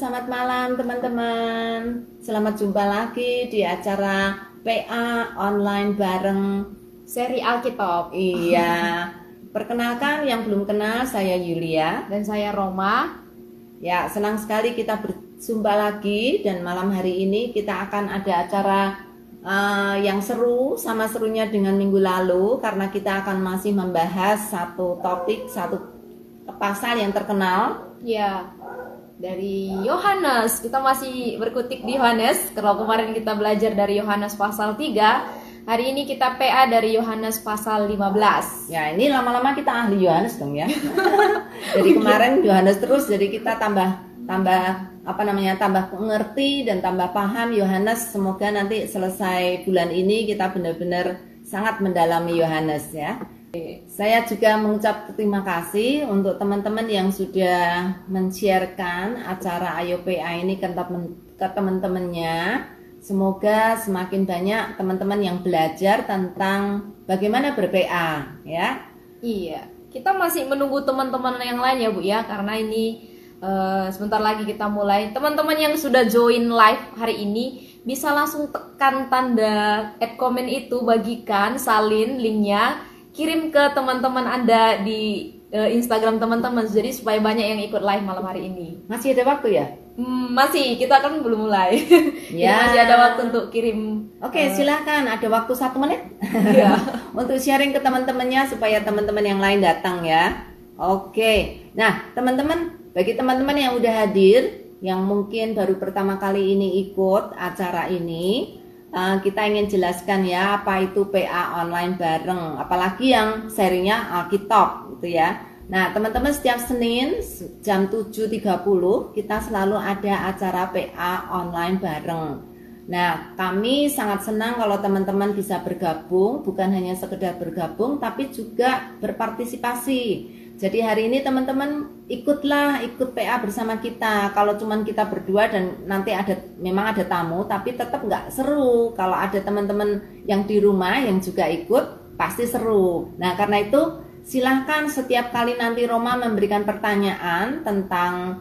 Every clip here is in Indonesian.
selamat malam teman-teman. Selamat jumpa lagi di acara PA online bareng. Seri Alkitab. Iya, perkenalkan yang belum kenal, saya Yulia. Dan saya Roma. Ya, senang sekali kita berjumpa lagi dan malam hari ini kita akan ada acara yang seru, sama serunya dengan minggu lalu karena kita akan masih membahas satu topik, satu pasal yang terkenal. Ya, dari Yohanes. Kita masih berkutik di Yohanes. Kalau kemarin kita belajar dari Yohanes pasal 3, hari ini kita PA dari Yohanes pasal 15. Ya, ini lama-lama kita ahli Yohanes dong ya. Jadi kemarin Yohanes terus, jadi kita tambah ngerti dan tambah paham Yohanes. Semoga nanti selesai bulan ini kita benar-benar sangat mendalami Yohanes ya. Saya juga mengucap terima kasih untuk teman-teman yang sudah men-sharekan acara Ayo PA ini ke teman-temannya. Semoga semakin banyak teman-teman yang belajar tentang bagaimana ber-PA ya. Iya, kita masih menunggu teman-teman yang lain ya Bu ya, karena ini sebentar lagi kita mulai. Teman-teman yang sudah join live hari ini bisa langsung tekan tanda add comment itu, bagikan, salin linknya, kirim ke teman-teman Anda di Instagram teman-teman, jadi supaya banyak yang ikut live malam hari ini. Masih ada waktu ya? Masih, kita kan belum mulai. Jadi Ya. masih ada waktu untuk kirim. Oke, silakan. Ada waktu 1 menit Ya. untuk sharing ke teman-temannya supaya teman-teman yang lain datang ya. Oke. Nah, teman-teman, bagi teman-teman yang udah hadir, yang mungkin baru pertama kali ini ikut acara ini, kita ingin jelaskan ya apa itu PA online bareng, apalagi yang serinya Alkitab gitu ya. Nah, teman-teman, setiap Senin jam 7.30 kita selalu ada acara PA online bareng. Nah, kami sangat senang kalau teman-teman bisa bergabung, bukan hanya sekedar bergabung tapi juga berpartisipasi. Jadi hari ini teman-teman ikut PA bersama kita. Kalau cuman kita berdua dan nanti memang ada tamu, tapi tetap nggak seru. Kalau ada teman-teman yang di rumah yang juga ikut, pasti seru. Nah, karena itu silahkan setiap kali nanti Roma memberikan pertanyaan tentang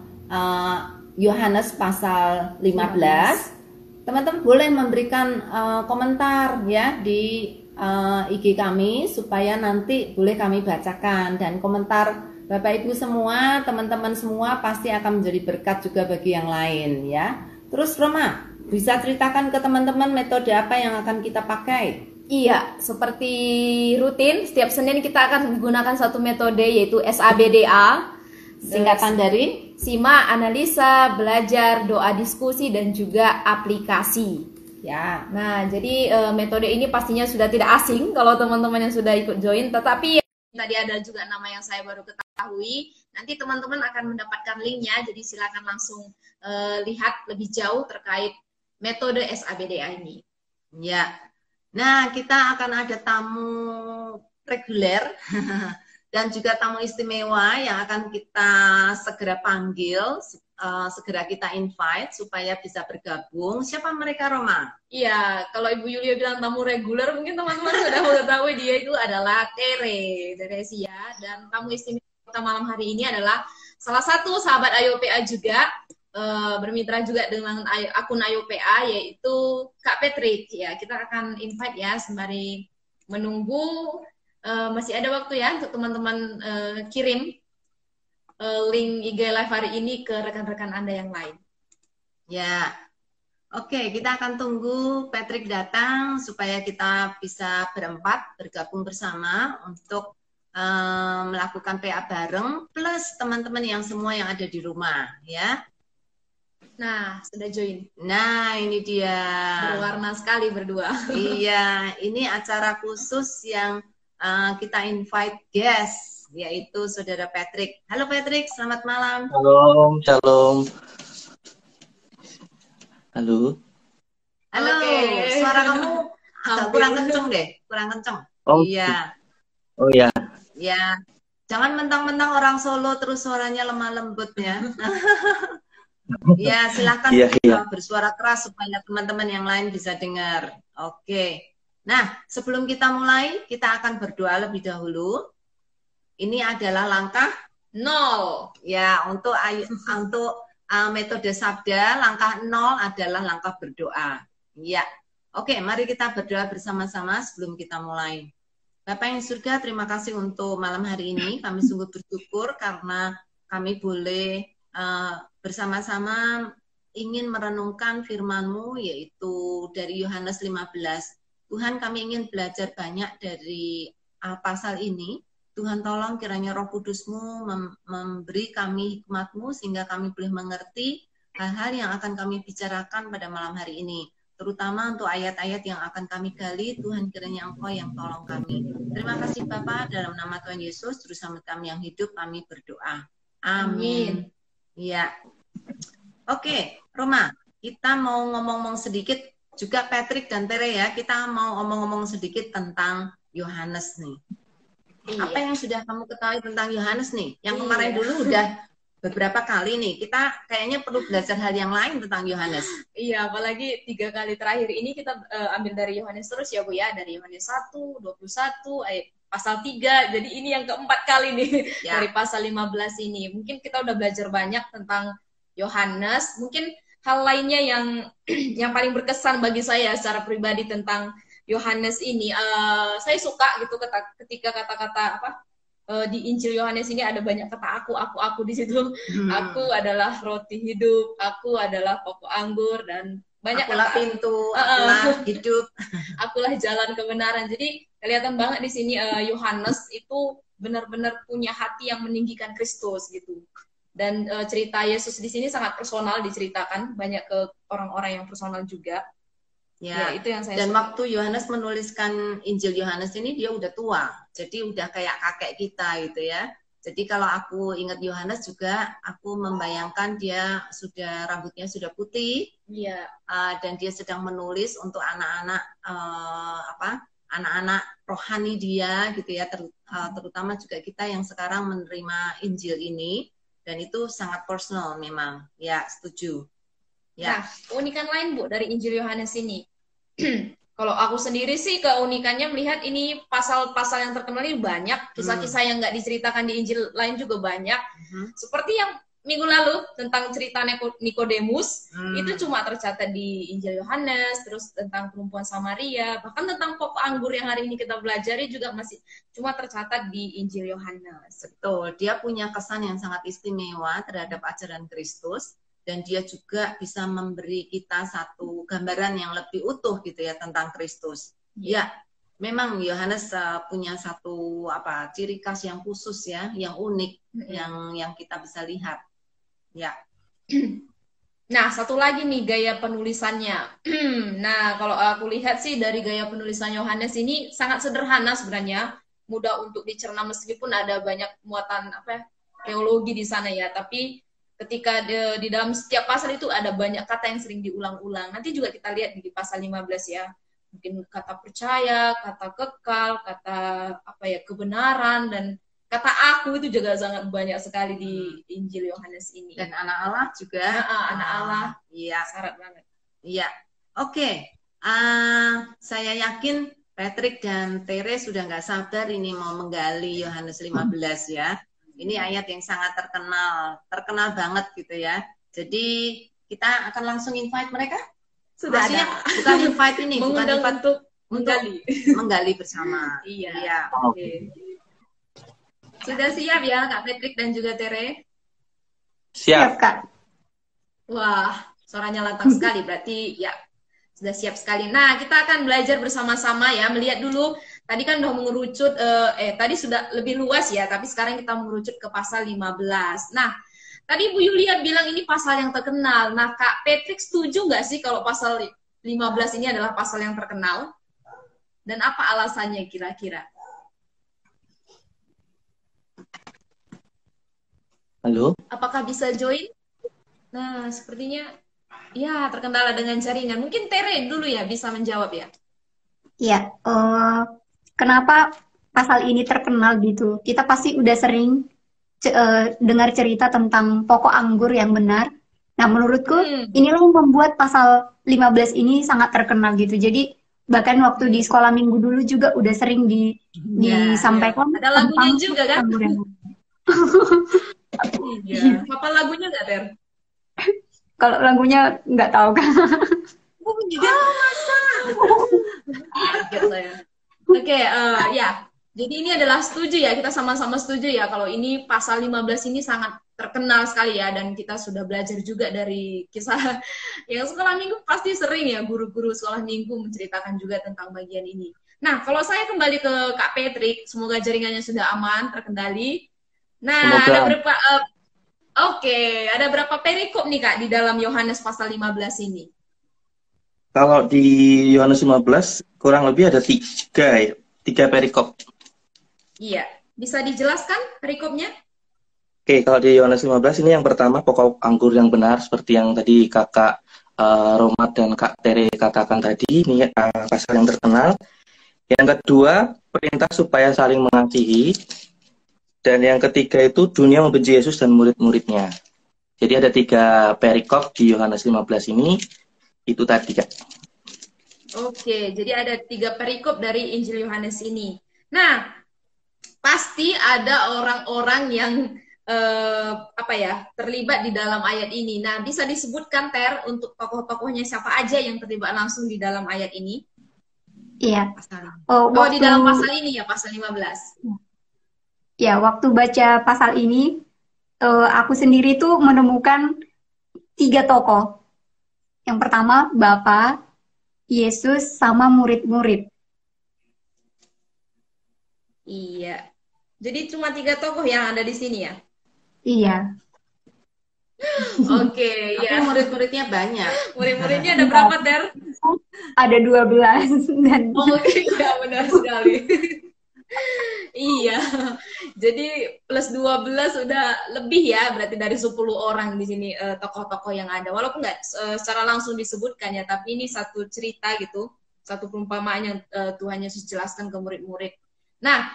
Yohanes pasal 15, teman-teman boleh memberikan komentar ya di IG kami supaya nanti boleh kami bacakan, dan komentar Bapak Ibu semua, teman-teman semua pasti akan menjadi berkat juga bagi yang lain ya. Terus Roma, bisa ceritakan ke teman-teman metode apa yang akan kita pakai? Iya, seperti rutin setiap Senin kita akan menggunakan satu metode, yaitu SABDA. Singkatan dari simak, analisa, belajar, doa, diskusi, dan juga aplikasi. ya. Nah, jadi metode ini pastinya sudah tidak asing kalau teman-teman yang sudah ikut join, tetapi tadi ada juga nama yang saya baru ketahui. Nanti teman-teman akan mendapatkan linknya, jadi silakan langsung lihat lebih jauh terkait metode SABDA ini. Ya. Nah, kita akan ada tamu reguler dan juga tamu istimewa yang akan kita segera panggil, segera kita invite supaya bisa bergabung. Siapa mereka, Roma? Iya, kalau Ibu Yulia bilang tamu reguler, mungkin teman-teman sudah mengetahui dia itu adalah Tere dari Asia. Dan tamu istimewa kita malam hari ini adalah salah satu sahabat Ayo PA juga, bermitra juga dengan akun Ayo PA, yaitu Kak Patrick. Ya, kita akan invite ya sembari menunggu. Masih ada waktu ya untuk teman-teman kirim link IG Live hari ini ke rekan-rekan Anda yang lain. Ya, oke, kita akan tunggu Patrick datang supaya kita bisa berempat bergabung bersama untuk melakukan PA bareng, plus teman-teman yang semua yang ada di rumah ya. Nah, sudah join. Nah, ini dia. Berwarna sekali berdua. Iya, ini acara khusus yang kita invite guest, yaitu Saudara Patrick. Halo Patrick, selamat malam. Shalom, shalom. Halo. Halo, Oke. suara kamu agak kurang kenceng deh, kurang kenceng. Oh. Iya. Oh ya. Ya, jangan mentang-mentang orang Solo terus suaranya lemah lembut ya. Ya, silakan bersuara keras supaya teman-teman yang lain bisa dengar. Oke. Nah, sebelum kita mulai, kita akan berdoa lebih dahulu. Ini adalah langkah 0 ya untuk metode sabda, langkah 0 adalah langkah berdoa. Ya. Oke, mari kita berdoa bersama-sama sebelum kita mulai. Bapak yang di surga, terima kasih untuk malam hari ini. Kami sungguh bersyukur karena kami boleh bersama-sama ingin merenungkan firman-Mu, yaitu dari Yohanes 15. Tuhan, kami ingin belajar banyak dari pasal ini. Tuhan, tolong kiranya Roh Kudus-Mu memberi kami hikmat-Mu sehingga kami boleh mengerti hal-hal yang akan kami bicarakan pada malam hari ini. Terutama untuk ayat-ayat yang akan kami gali, Tuhan kiranya Engkau yang tolong kami. Terima kasih Bapak, dalam nama Tuhan Yesus, Juru Selamat kami yang hidup, kami berdoa. Amin. Ya. Oke, Roma, kita mau ngomong-ngomong sedikit, juga Patrick dan Tere ya, kita mau ngomong-ngomong sedikit tentang Yohanes nih. Apa yang sudah kamu ketahui tentang Yohanes nih? Yang kemarin dulu udah beberapa kali nih, kita kayaknya perlu belajar hal yang lain tentang Yohanes. Iya, apalagi 3 kali terakhir ini kita ambil dari Yohanes terus ya Bu ya, dari Yohanes 1, 21, pasal 3, jadi ini yang keempat kali nih ya. Dari pasal 15 ini. Mungkin kita udah belajar banyak tentang Yohanes, mungkin hal lainnya yang paling berkesan bagi saya secara pribadi tentang Yohanes ini, saya suka gitu ketika kata-kata di Injil Yohanes ini ada banyak kata aku di situ. Aku adalah roti hidup, aku adalah pokok anggur, dan banyak akulah kata pintu, akulah hidup, akulah jalan kebenaran. Jadi kelihatan banget di sini Yohanes itu benar-benar punya hati yang meninggikan Kristus gitu. Dan cerita Yesus di sini sangat personal diceritakan, banyak ke orang-orang yang personal juga. Ya, itu yang saya dan suka. Waktu Yohanes menuliskan Injil Yohanes ini dia udah tua, jadi udah kayak kakek kita gitu ya. Jadi kalau aku ingat Yohanes juga, aku membayangkan dia rambutnya sudah putih, dan dia sedang menulis untuk anak-anak anak-anak rohani dia gitu ya, terutama juga kita yang sekarang menerima Injil ini, dan itu sangat personal memang. Ya, setuju. Ya. Nah, keunikan lain Bu dari Injil Yohanes ini. Kalau aku sendiri sih keunikannya melihat ini pasal-pasal yang terkenal ini banyak, kisah-kisah yang nggak diceritakan di Injil lain juga banyak. Seperti yang minggu lalu tentang cerita Nikodemus, itu cuma tercatat di Injil Yohanes, terus tentang perempuan Samaria, bahkan tentang pokok anggur yang hari ini kita pelajari juga masih cuma tercatat di Injil Yohanes. Betul, dia punya kesan yang sangat istimewa terhadap ajaran Kristus. Dan dia juga bisa memberi kita satu gambaran yang lebih utuh gitu ya tentang Kristus. Ya, memang Yohanes punya satu ciri khas yang khusus ya, yang unik, yang kita bisa lihat. Ya. Nah, satu lagi nih gaya penulisannya. Nah, kalau aku lihat sih dari gaya penulisan Yohanes ini sangat sederhana sebenarnya, mudah untuk dicerna meskipun ada banyak muatan teologi di sana ya, tapi ketika di dalam setiap pasal itu ada banyak kata yang sering diulang-ulang. Nanti juga kita lihat di pasal 15 ya. Mungkin kata percaya, kata kekal, kata kebenaran, dan kata aku itu juga sangat banyak sekali di Injil Yohanes ini. Dan anak Allah juga. Anak Allah. Iya. Syarat banget. Iya. Oke. Saya yakin Patrick dan Tere sudah nggak sabar ini mau menggali Yohanes 15 ya. Ini ayat yang sangat terkenal banget gitu ya. Jadi kita akan langsung invite mereka. Sudah maksudnya ada. Bukan invite ini, bukan invite untuk menggali bersama. Iya. Ya. Okay. Sudah siap ya Kak Patrick dan juga Tere? Siap, Kak. Wah, suaranya lantang sekali, berarti ya sudah siap sekali. Nah, kita akan belajar bersama-sama ya, melihat dulu. Tadi kan udah mengerucut, tadi sudah lebih luas ya, tapi sekarang kita mengerucut ke pasal 15. Nah, tadi Bu Yulia bilang ini pasal yang terkenal. Nah, Kak Patrick setuju nggak sih kalau pasal 15 ini adalah pasal yang terkenal? Dan apa alasannya kira-kira? Halo? Apakah bisa join? Nah, sepertinya ya terkendala dengan jaringan. Mungkin Tere dulu ya bisa menjawab ya. Iya, kenapa pasal ini terkenal gitu? Kita pasti udah sering dengar cerita tentang pokok anggur yang benar. Nah, menurutku inilah yang membuat pasal 15 ini sangat terkenal gitu. Jadi bahkan waktu di sekolah minggu dulu juga udah sering disampaikan. Ada lagunya juga kan? Anggur yang Iya. Apa lagunya nggak, Ter? Kalau lagunya nggak tahu kan. Oh, tidak. Kaget saya. Oke, ya. Jadi ini adalah setuju ya, kita sama-sama setuju ya kalau ini pasal 15 ini sangat terkenal sekali ya, dan kita sudah belajar juga dari kisah yang sekolah minggu pasti sering ya guru-guru sekolah minggu menceritakan juga tentang bagian ini. Nah, kalau saya kembali ke Kak Patrick, semoga jaringannya sudah aman, terkendali. Nah, ada Semoga. berapa ada berapa perikop nih Kak di dalam Yohanes pasal 15 ini? Kalau di Yohanes 15 kurang lebih ada tiga ya, tiga perikop. Iya, bisa dijelaskan perikopnya? Oke, kalau di Yohanes 15 ini yang pertama pokok anggur yang benar seperti yang tadi Kakak Romat dan Kak Tere katakan tadi, ini pasal yang terkenal. Yang kedua, perintah supaya saling mengasihi. Dan yang ketiga itu dunia membenci Yesus dan murid-muridnya. Jadi ada tiga perikop di Yohanes 15 ini, itu tadi Kak. Oke, jadi ada 3 perikop dari Injil Yohanes ini. Nah, pasti ada orang-orang yang terlibat di dalam ayat ini. Nah, bisa disebutkan Ter untuk tokoh-tokohnya siapa aja yang terlibat langsung di dalam ayat ini? Iya. Pasal. Di Waktu dalam pasal ini ya, pasal 15. ya waktu baca pasal ini, aku sendiri tuh menemukan 3 tokoh. Yang pertama Bapa, Yesus, sama murid-murid. Iya. Jadi cuma 3 tokoh yang ada di sini ya? Iya. Oke, Tapi ya. murid-muridnya banyak. Murid-muridnya ada berapa, Ter? Ada 12 dan Oke, iya benar sekali. Iya. Jadi plus 12 udah lebih ya, berarti dari 10 orang di sini tokoh-tokoh yang ada. Walaupun nggak secara langsung disebutkan ya, tapi ini satu cerita gitu, satu perumpamaan yang Tuhan Yesus jelaskan ke murid-murid. Nah,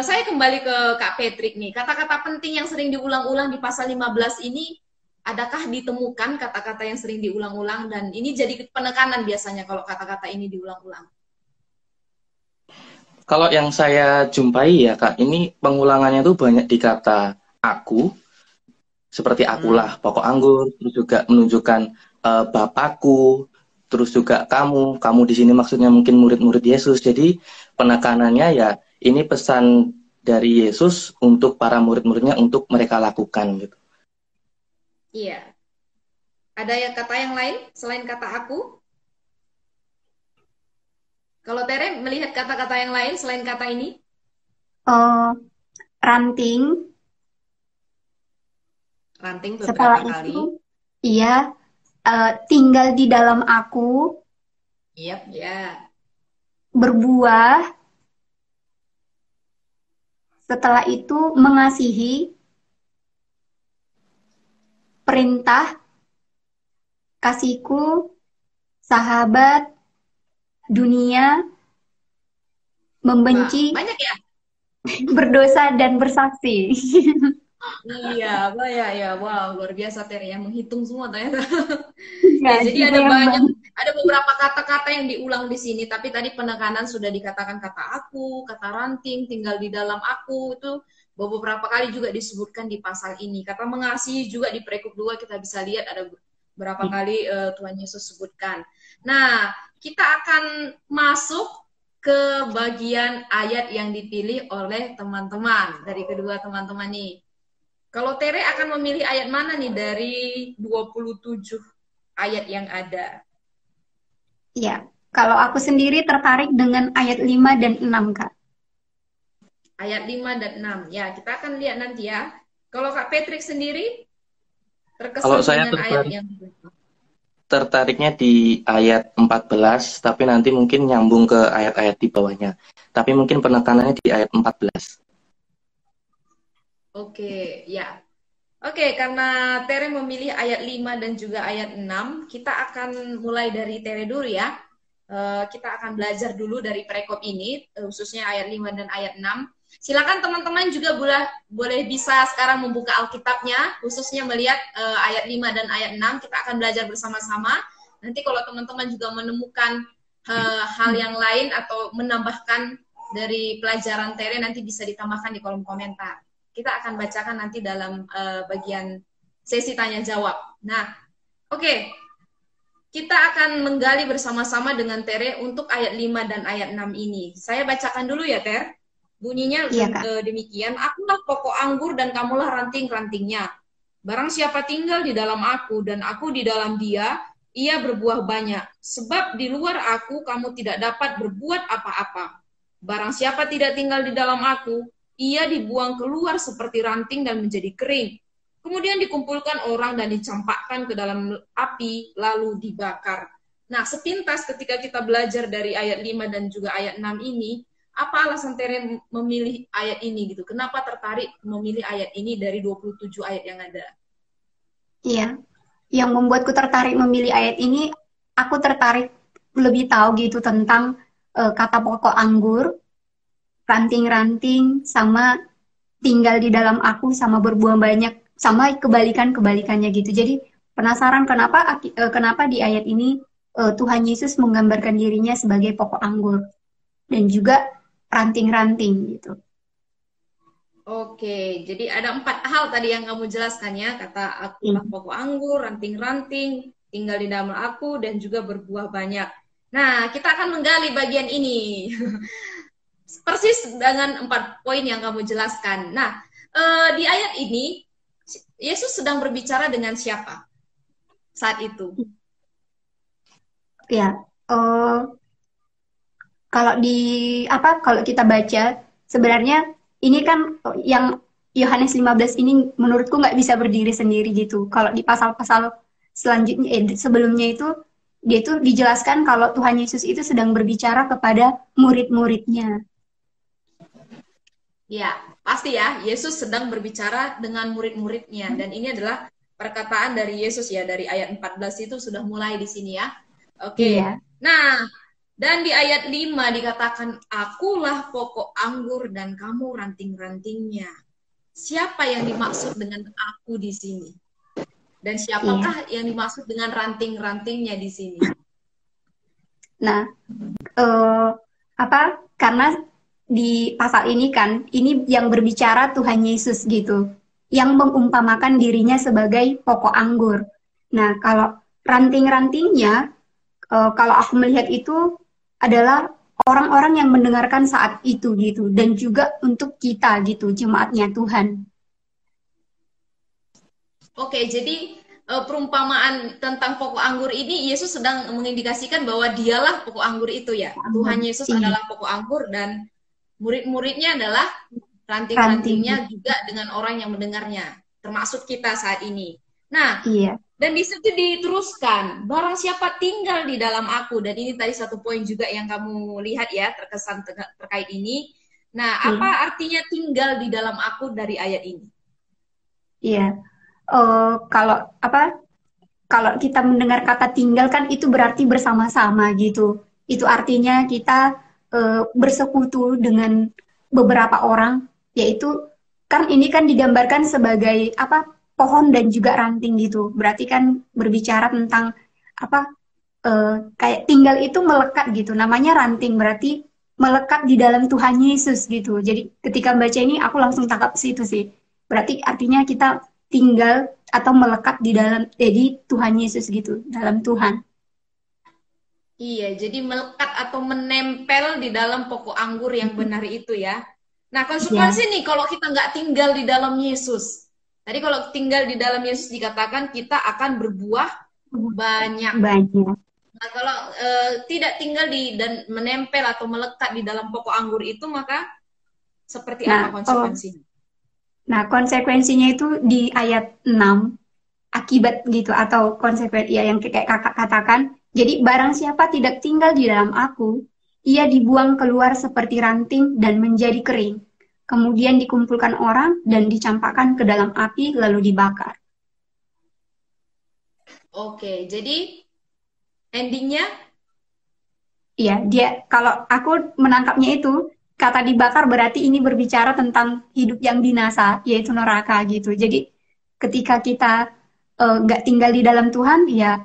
saya kembali ke Kak Patrick nih. Kata-kata penting yang sering diulang-ulang di pasal 15 ini, adakah ditemukan kata-kata yang sering diulang-ulang, dan ini jadi penekanan biasanya kalau kata-kata ini diulang-ulang? Kalau yang saya jumpai ya Kak, ini pengulangannya tuh banyak di kata aku, seperti akulah pokok anggur, terus juga menunjukkan Bapakku, terus juga kamu di sini maksudnya mungkin murid-murid Yesus. Jadi penekanannya ya ini pesan dari Yesus untuk para murid-muridnya untuk mereka lakukan gitu. Iya. Ada kata yang lain selain kata aku? Kalau Tere melihat kata-kata yang lain selain kata ini? ranting. Ranting Setelah beberapa kali. itu, iya, tinggal di dalam aku, Yep. Ya. berbuah. Setelah itu mengasihi, perintah, kasihku, sahabat, dunia, membenci, Banyak ya? berdosa, dan bersaksi. Iya, ya. Wow, luar biasa Tere ya, menghitung semua ternyata. Ya, Ya, jadi gitu ada yang banyak, banyak. ada beberapa kata-kata yang diulang di sini, tapi tadi penekanan sudah dikatakan kata aku, kata ranting, tinggal di dalam aku, itu beberapa kali juga disebutkan di pasal ini. Kata mengasihi juga di perikop 2 kita bisa lihat ada berapa kali Tuhan Yesus sebutkan. Nah, kita akan masuk ke bagian ayat yang dipilih oleh teman-teman, dari kedua teman-teman nih. Kalau Tere akan memilih ayat mana nih dari 27 ayat yang ada? Ya, kalau aku sendiri tertarik dengan ayat 5 dan 6, Kak. Ayat 5 dan 6. Ya, kita akan lihat nanti ya. Kalau Kak Patrick sendiri Kalau terkesan saya dengan ayat yang tertariknya di ayat 14, tapi nanti mungkin nyambung ke ayat-ayat di bawahnya. Tapi mungkin penekanannya di ayat 14. Oke, ya. Oke, karena Tere memilih ayat 5 dan juga ayat 6, kita akan mulai dari Tere dulu ya. Kita akan belajar dulu dari perikop ini, khususnya ayat 5 dan ayat 6. Silakan teman-teman juga boleh bisa sekarang membuka Alkitabnya, khususnya melihat ayat 5 dan ayat 6. Kita akan belajar bersama-sama. Nanti kalau teman-teman juga menemukan hal yang lain atau menambahkan dari pelajaran Tere, nanti bisa ditambahkan di kolom komentar. Kita akan bacakan nanti dalam bagian sesi tanya jawab. Nah, Oke, kita akan menggali bersama-sama dengan Tere untuk ayat 5 dan ayat 6 ini. Saya bacakan dulu ya, Ter. Bunyinya Iya, Kak. demikian, akulah pokok anggur dan kamulah ranting-rantingnya. Barang siapa tinggal di dalam aku dan aku di dalam dia, ia berbuah banyak. Sebab di luar aku kamu tidak dapat berbuat apa-apa. Barang siapa tidak tinggal di dalam aku, ia dibuang keluar seperti ranting dan menjadi kering. Kemudian dikumpulkan orang dan dicampakkan ke dalam api, lalu dibakar. Nah, sepintas ketika kita belajar dari ayat 5 dan juga ayat 6 ini, apa alasan Tere memilih ayat ini gitu? Kenapa tertarik memilih ayat ini dari 27 ayat yang ada? Iya. Yang membuatku tertarik memilih ayat ini, aku tertarik lebih tahu gitu tentang kata pokok anggur, ranting-ranting, sama tinggal di dalam aku, sama berbuah banyak, sama kebalikan-kebalikannya gitu. Jadi penasaran kenapa di ayat ini Tuhan Yesus menggambarkan dirinya sebagai pokok anggur dan juga ranting-ranting gitu. Oke, jadi ada 4 hal tadi yang kamu jelaskan ya, kata akulah pokok anggur, ranting-ranting, tinggal di dalam aku, dan juga berbuah banyak. Nah, kita akan menggali bagian ini. Persis dengan 4 poin yang kamu jelaskan. Nah, di ayat ini, Yesus sedang berbicara dengan siapa saat itu? Ya, kalau kita baca sebenarnya ini kan yang Yohanes 15 ini menurutku nggak bisa berdiri sendiri gitu. Kalau di pasal-pasal selanjutnya sebelumnya itu dia itu dijelaskan kalau Tuhan Yesus itu sedang berbicara kepada murid-muridnya. Ya, pasti ya, Yesus sedang berbicara dengan murid-muridnya dan ini adalah perkataan dari Yesus ya, dari ayat 14 itu sudah mulai di sini ya. Oke. Iya. Nah, dan di ayat 5 dikatakan, akulah pokok anggur dan kamu ranting-rantingnya. Siapa yang dimaksud dengan aku di sini? Dan siapakah yang dimaksud dengan ranting-rantingnya di sini? Nah, karena di pasal ini kan, ini yang berbicara Tuhan Yesus gitu, yang mengumpamakan dirinya sebagai pokok anggur. Nah, kalau ranting-rantingnya, kalau aku melihat itu adalah orang-orang yang mendengarkan saat itu gitu, dan juga untuk kita gitu, jemaatnya Tuhan. Oke, jadi perumpamaan tentang pokok anggur ini Yesus sedang mengindikasikan bahwa dialah pokok anggur itu ya. Tuhan Yesus adalah pokok anggur dan murid-muridnya adalah ranting-rantingnya juga dengan orang yang mendengarnya, termasuk kita saat ini. Nah, dan di situ diteruskan, barang siapa tinggal di dalam aku, dan ini tadi satu poin juga yang kamu lihat ya, terkesan terkait ini. Nah, apa artinya tinggal di dalam aku dari ayat ini? Iya, kalau kita mendengar kata tinggal kan itu berarti bersama-sama gitu. Itu artinya kita bersekutu dengan beberapa orang, yaitu kan ini kan digambarkan sebagai pohon dan juga ranting gitu. Berarti kan berbicara tentang kayak tinggal itu melekat gitu. Namanya ranting berarti melekat di dalam Tuhan Yesus gitu. Jadi ketika baca ini aku langsung tangkap situ sih. Berarti artinya kita tinggal atau melekat di dalam Tuhan Yesus gitu, dalam Tuhan. Iya, jadi melekat atau menempel di dalam pokok anggur yang benar itu ya. Nah, konsekuensi nih kalau kita nggak tinggal di dalam Yesus. Tadi kalau tinggal di dalam Yesus dikatakan kita akan berbuah banyak. Nah, kalau tidak tinggal dan menempel atau melekat di dalam pokok anggur itu, maka seperti apa konsekuensinya? Nah, konsekuensinya itu di ayat 6, akibat gitu, atau konsekuensi ya, yang kayak kakak katakan. Jadi, barang siapa tidak tinggal di dalam aku, ia dibuang keluar seperti ranting dan menjadi kering. Kemudian dikumpulkan orang dan dicampakkan ke dalam api, lalu dibakar. Oke, jadi endingnya? Iya, kalau aku menangkapnya itu, kata dibakar berarti ini berbicara tentang hidup yang binasa, yaitu neraka gitu. Jadi ketika kita nggak tinggal di dalam Tuhan, ya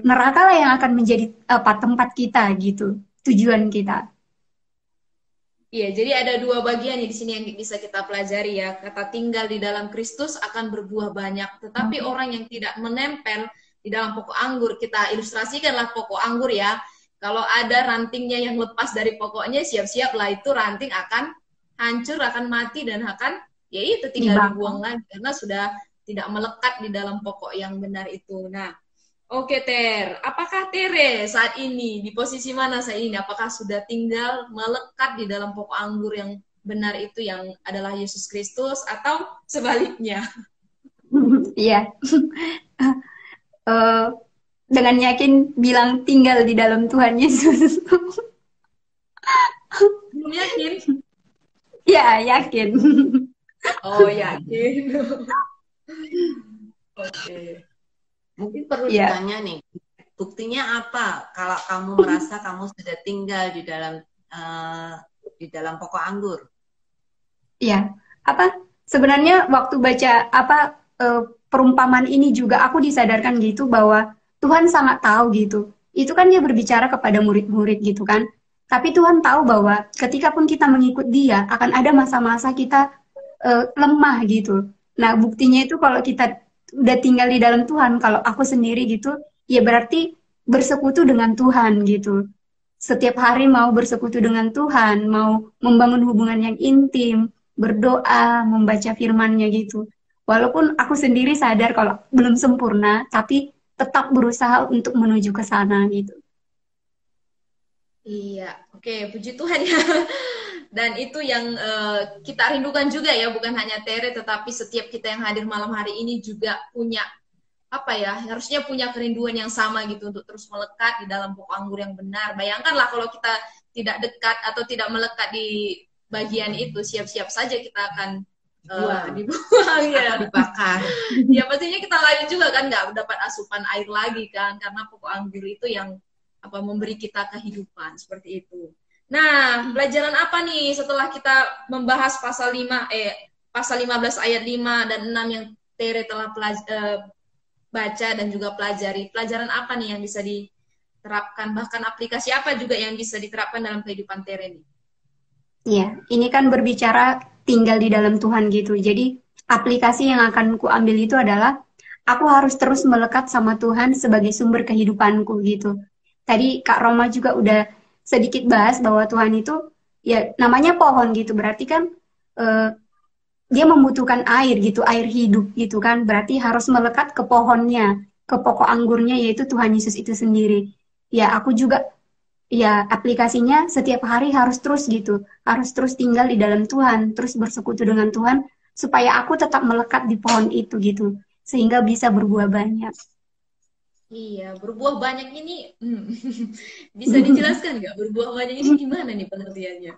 neraka lah yang akan menjadi tempat kita gitu, tujuan kita. Iya, jadi ada dua bagian di sini yang bisa kita pelajari ya. Kata tinggal di dalam Kristus akan berbuah banyak, tetapi orang yang tidak menempel di di dalam pokok anggur. Kita ilustrasikanlah pokok anggur ya. Kalau ada rantingnya yang lepas dari pokoknya, siap-siaplah itu ranting akan hancur, akan mati, dan akan ya itu tinggal dibuang lagi karena sudah tidak melekat di dalam pokok yang benar itu. Nah, oke Ter, apakah Tere saat ini di posisi mana saat ini? Apakah sudah tinggal melekat di dalam pokok anggur yang benar itu yang adalah Yesus Kristus atau sebaliknya? Iya. Dengan yakin bilang tinggal di dalam Tuhan Yesus. Belum yakin? Ya, yakin. Oh, yakin. Oke. Mungkin perlu Iya. ditanya nih, buktinya apa kalau kamu merasa kamu sudah tinggal di dalam pokok anggur? Iya. Sebenarnya waktu baca perumpamaan ini juga aku disadarkan gitu bahwa Tuhan sangat tahu gitu. Itu kan dia berbicara kepada murid-murid gitu kan. Tapi Tuhan tahu bahwa ketika pun kita mengikut dia, akan ada masa-masa kita lemah gitu. Nah, buktinya itu kalau kita udah tinggal di dalam Tuhan, kalau aku sendiri gitu, ya berarti bersekutu dengan Tuhan gitu. Setiap hari mau bersekutu dengan Tuhan, mau membangun hubungan yang intim, berdoa, membaca firman-Nya gitu. Walaupun aku sendiri sadar kalau belum sempurna, tapi tetap berusaha untuk menuju ke sana gitu. Iya, oke, puji Tuhan ya. Dan itu yang kita rindukan juga ya, bukan hanya Tere, tetapi setiap kita yang hadir malam hari ini juga punya apa ya, harusnya punya kerinduan yang sama gitu untuk terus melekat di dalam pokok anggur yang benar. Bayangkanlah kalau kita tidak dekat atau tidak melekat di bagian itu, siap-siap saja kita akan dibuang ya, dibakar. Ya pastinya kita lain juga kan, nggak dapat asupan air lagi kan, karena pokok anggur itu yang memberi kita kehidupan seperti itu. Nah, pelajaran apa nih setelah kita membahas pasal 15 ayat 5 dan 6 yang Tere telah baca dan juga pelajari? Pelajaran apa nih yang bisa diterapkan, bahkan aplikasi apa juga yang bisa diterapkan dalam kehidupan Tere nih? Iya, ini kan berbicara tinggal di dalam Tuhan gitu. Jadi aplikasi yang akan ku ambil itu adalah aku harus terus melekat sama Tuhan sebagai sumber kehidupanku gitu. Tadi Kak Roma juga udah sedikit bahas bahwa Tuhan itu ya namanya pohon gitu. Berarti kan dia membutuhkan air gitu, air hidup gitu kan. Berarti harus melekat ke pohonnya, ke pokok anggurnya yaitu Tuhan Yesus itu sendiri. Ya aku juga ya aplikasinya setiap hari harus terus gitu, harus terus tinggal di dalam Tuhan, terus bersekutu dengan Tuhan supaya aku tetap melekat di pohon itu gitu, sehingga bisa berbuah banyak. Iya, berbuah banyak ini bisa dijelaskan nggak? Berbuah banyak ini gimana nih pengertiannya?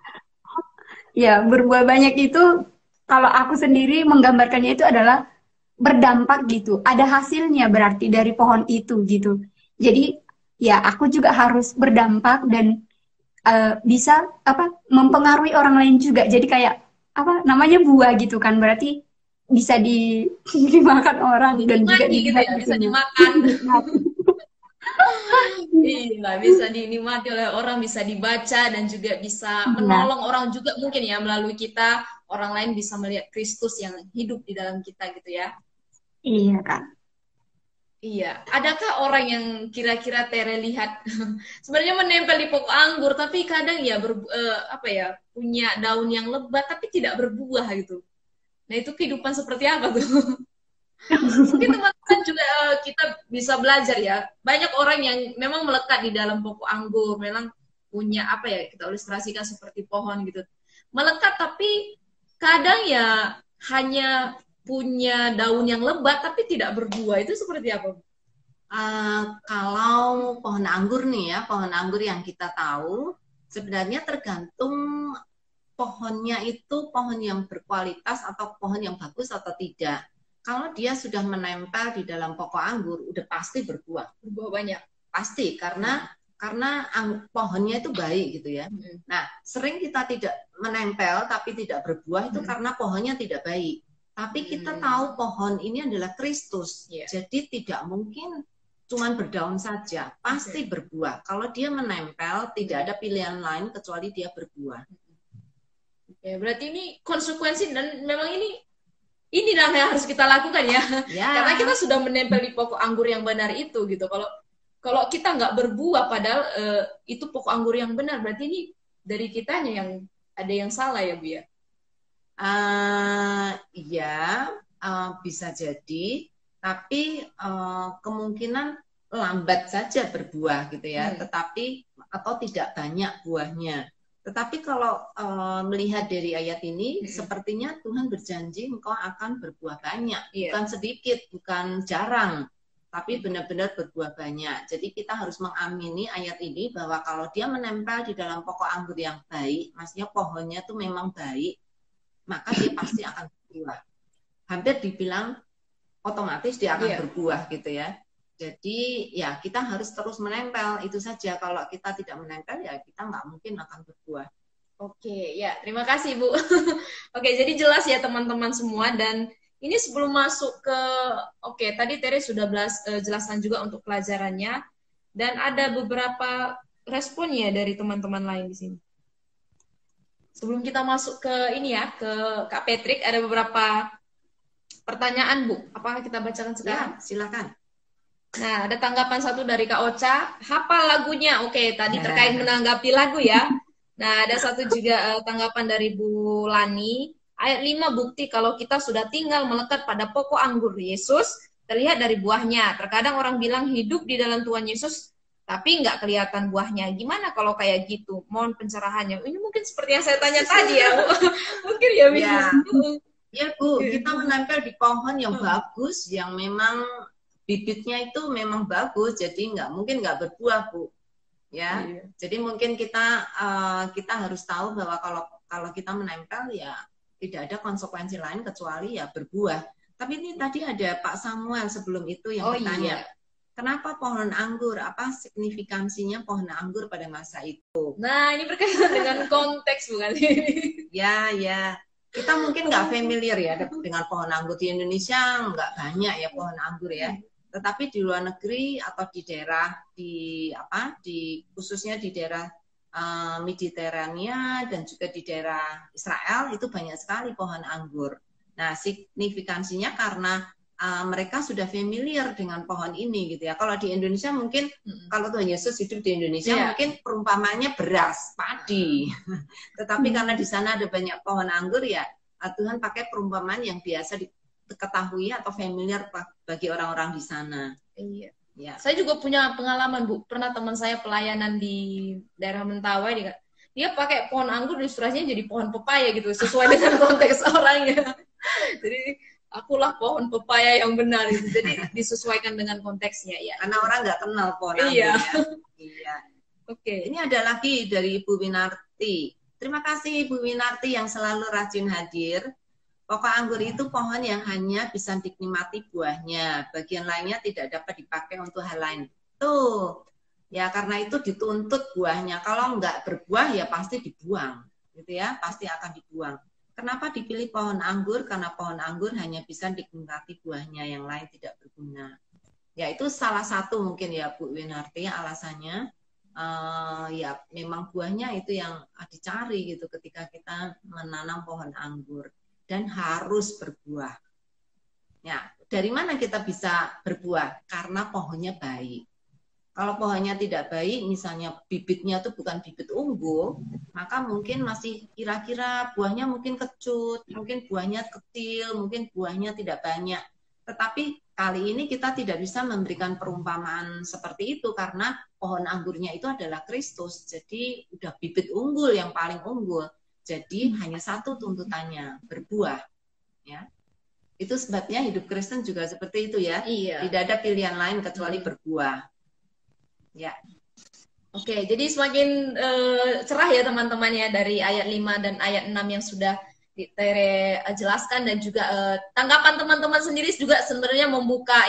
Ya, berbuah banyak itu kalau aku sendiri menggambarkannya itu adalah berdampak gitu, ada hasilnya berarti dari pohon itu gitu. Jadi ya aku juga harus berdampak dan bisa mempengaruhi orang lain juga. Jadi kayak namanya buah gitu kan, berarti bisa dimakan orang dan juga gitu ya, bisa dimakan. Iya, bisa dinikmati oleh orang, bisa dibaca dan juga bisa menolong orang juga mungkin ya, melalui kita orang lain bisa melihat Kristus yang hidup di dalam kita gitu ya. Iya kan. Iya, adakah orang yang kira-kira Tere lihat sebenarnya menempel di pokok anggur, tapi kadang ya punya daun yang lebat tapi tidak berbuah gitu. Nah itu kehidupan seperti apa tuh? Mungkin teman-teman juga kita bisa belajar ya. Banyak orang yang memang melekat di dalam pokok anggur, memang punya kita ilustrasikan seperti pohon gitu. Melekat tapi kadang ya hanya punya daun yang lebat tapi tidak berbuah. Itu seperti apa? Kalau pohon anggur nih ya, pohon anggur yang kita tahu sebenarnya tergantung pohonnya itu pohon yang berkualitas atau pohon yang bagus atau tidak. Kalau dia sudah menempel di dalam pokok anggur, udah pasti berbuah. Berbuah banyak. Pasti, karena pohonnya itu baik gitu ya. Nah, sering kita tidak menempel tapi tidak berbuah itu karena pohonnya tidak baik. Tapi kita tahu pohon ini adalah Kristus. Jadi tidak mungkin cuma berdaun saja, pasti berbuah. Kalau dia menempel, tidak ada pilihan lain kecuali dia berbuah. Oke, berarti ini konsekuensi dan memang ini inilah yang harus kita lakukan ya. Ya. Karena kita sudah menempel di pokok anggur yang benar itu gitu. Kalau kita nggak berbuah padahal itu pokok anggur yang benar, berarti ini dari kitanya yang ada yang salah ya Bu ya. Ya, bisa jadi, tapi kemungkinan lambat saja berbuah gitu ya, tetapi atau tidak banyak buahnya. Tetapi kalau melihat dari ayat ini, sepertinya Tuhan berjanji engkau akan berbuah banyak, bukan sedikit, bukan jarang, tapi benar-benar berbuah banyak. Jadi kita harus mengamini ayat ini bahwa kalau dia menempel di dalam pokok anggur yang baik, maksudnya pohonnya itu memang baik, maka dia pasti akan berbuah. Hampir dibilang otomatis dia akan berbuah gitu ya. Jadi ya kita harus terus menempel, itu saja. Kalau kita tidak menempel ya kita nggak mungkin akan berbuah. Oke, ya terima kasih Bu. Oke, jadi jelas ya teman-teman semua. Dan ini sebelum masuk ke, tadi Tere sudah jelaskan juga untuk pelajarannya. Dan ada beberapa respon ya dari teman-teman lain di sini. Sebelum kita masuk ke ini ya, ke Kak Patrick, ada beberapa pertanyaan Bu. Apakah kita bacakan sekarang? Ya, silakan. Nah, ada tanggapan satu dari Kak Ocha, hafal lagunya. Oke, tadi terkait menanggapi lagu ya. Nah, ada satu juga tanggapan dari Bu Lani. Ayat 5 bukti kalau kita sudah tinggal melekat pada pokok anggur Yesus, terlihat dari buahnya. Terkadang orang bilang hidup di dalam Tuhan Yesus, tapi nggak kelihatan buahnya. Gimana kalau kayak gitu? Mohon pencerahannya. Ini mungkin seperti yang saya tanya tadi ya, Bu. Mungkin ya, Bu. Ya, Bu, kita menempel di pohon yang bagus, yang memang bibitnya itu memang bagus, jadi mungkin nggak berbuah, Bu. Ya, jadi mungkin kita harus tahu bahwa kalau kita menempel ya tidak ada konsekuensi lain kecuali ya berbuah. Tapi ini tadi ada Pak Samuel sebelum itu yang bertanya, kenapa pohon anggur? Apa signifikansinya pohon anggur pada masa itu? Nah, ini berkaitan dengan konteks bukan ini? Ya. Kita mungkin nggak familiar ya dengan pohon anggur di Indonesia, nggak banyak ya pohon anggur ya. Tetapi di luar negeri atau di daerah khususnya di daerah Mediterania dan juga di daerah Israel itu banyak sekali pohon anggur. Nah, signifikansinya karena mereka sudah familiar dengan pohon ini gitu ya. Kalau di Indonesia mungkin kalau Tuhan Yesus hidup di Indonesia mungkin perumpamannya beras, padi. Tetapi karena di sana ada banyak pohon anggur ya, Tuhan pakai perumpamaan yang biasa diketahui atau familiar bagi orang-orang di sana. Iya. Ya. Saya juga punya pengalaman, Bu. Pernah teman saya pelayanan di daerah Mentawai, dia pakai pohon anggur, ilustrasinya jadi pohon pepaya gitu, sesuai dengan konteks orangnya. Jadi akulah pohon pepaya yang benar itu. Jadi disesuaikan dengan konteksnya ya. Karena orang nggak kenal pohon anggur ya. Iya. Oke. Ini ada lagi dari Ibu Winarti. Terima kasih Ibu Winarti yang selalu rajin hadir. Pokok anggur itu pohon yang hanya bisa dinikmati buahnya. Bagian lainnya tidak dapat dipakai untuk hal lain. Tuh. Ya karena itu dituntut buahnya. Kalau nggak berbuah ya pasti dibuang. Gitu ya, pasti akan dibuang. Kenapa dipilih pohon anggur? Karena pohon anggur hanya bisa dinikmati buahnya, yang lain tidak berguna. Ya itu salah satu mungkin ya Bu Winarti alasannya. Ya memang buahnya itu yang dicari gitu ketika kita menanam pohon anggur. Dan harus berbuah. Ya, dari mana kita bisa berbuah? Karena pohonnya baik. Kalau pohonnya tidak baik, misalnya bibitnya itu bukan bibit unggul, maka mungkin masih kira-kira buahnya mungkin kecut, mungkin buahnya kecil, mungkin buahnya tidak banyak. Tetapi kali ini kita tidak bisa memberikan perumpamaan seperti itu karena pohon anggurnya itu adalah Kristus. Jadi udah bibit unggul yang paling unggul. Jadi hanya satu tuntutannya, berbuah. Ya. Itu sebabnya hidup Kristen juga seperti itu ya. Iya. Tidak ada pilihan lain kecuali berbuah. Ya. Oke, jadi semakin cerah ya teman-teman ya dari ayat 5 dan ayat 6 yang sudah Tere jelaskan, dan juga tanggapan teman-teman sendiri juga sebenarnya membuka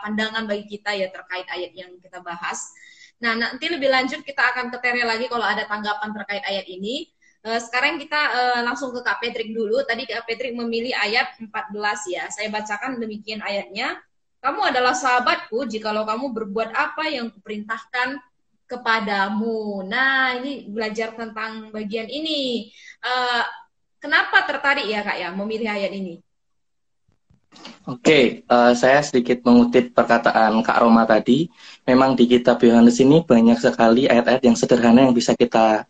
pandangan bagi kita ya terkait ayat yang kita bahas. Nah, nanti lebih lanjut kita akan ke Tere lagi kalau ada tanggapan terkait ayat ini. Sekarang kita langsung ke Kak Patrick dulu. Tadi Kak Patrick memilih ayat 14 ya. Saya bacakan demikian ayatnya. Kamu adalah sahabatku jikalau kamu berbuat apa yang kuperintahkan kepadamu. Nah, ini belajar tentang bagian ini. Kenapa tertarik ya Kak ya memilih ayat ini? Oke, saya sedikit mengutip perkataan Kak Roma tadi. Memang di kitab Yohanes ini banyak sekali ayat-ayat yang sederhana yang bisa kita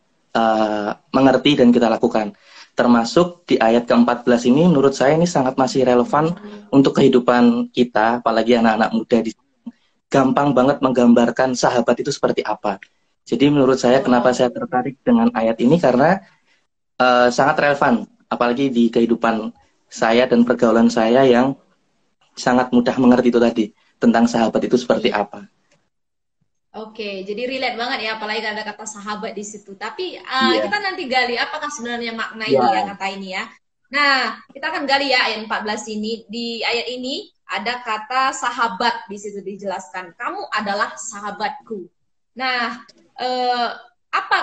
mengerti dan kita lakukan. Termasuk di ayat ke-14 ini, menurut saya ini sangat masih relevan untuk kehidupan kita, apalagi anak-anak muda di sini. Gampang banget menggambarkan sahabat itu seperti apa. Jadi menurut saya kenapa saya tertarik dengan ayat ini karena sangat relevan, apalagi di kehidupan saya dan pergaulan saya yang sangat mudah mengerti itu tadi tentang sahabat itu seperti apa. Oke, jadi relate banget ya, apalagi ada kata sahabat di situ. Tapi Iya. kita nanti gali apakah sebenarnya makna Iya. ini ya, kata ini ya. Nah, kita akan gali ya ayat 14 ini. Di ayat ini ada kata sahabat di situ dijelaskan. Kamu adalah sahabatku. Nah, apa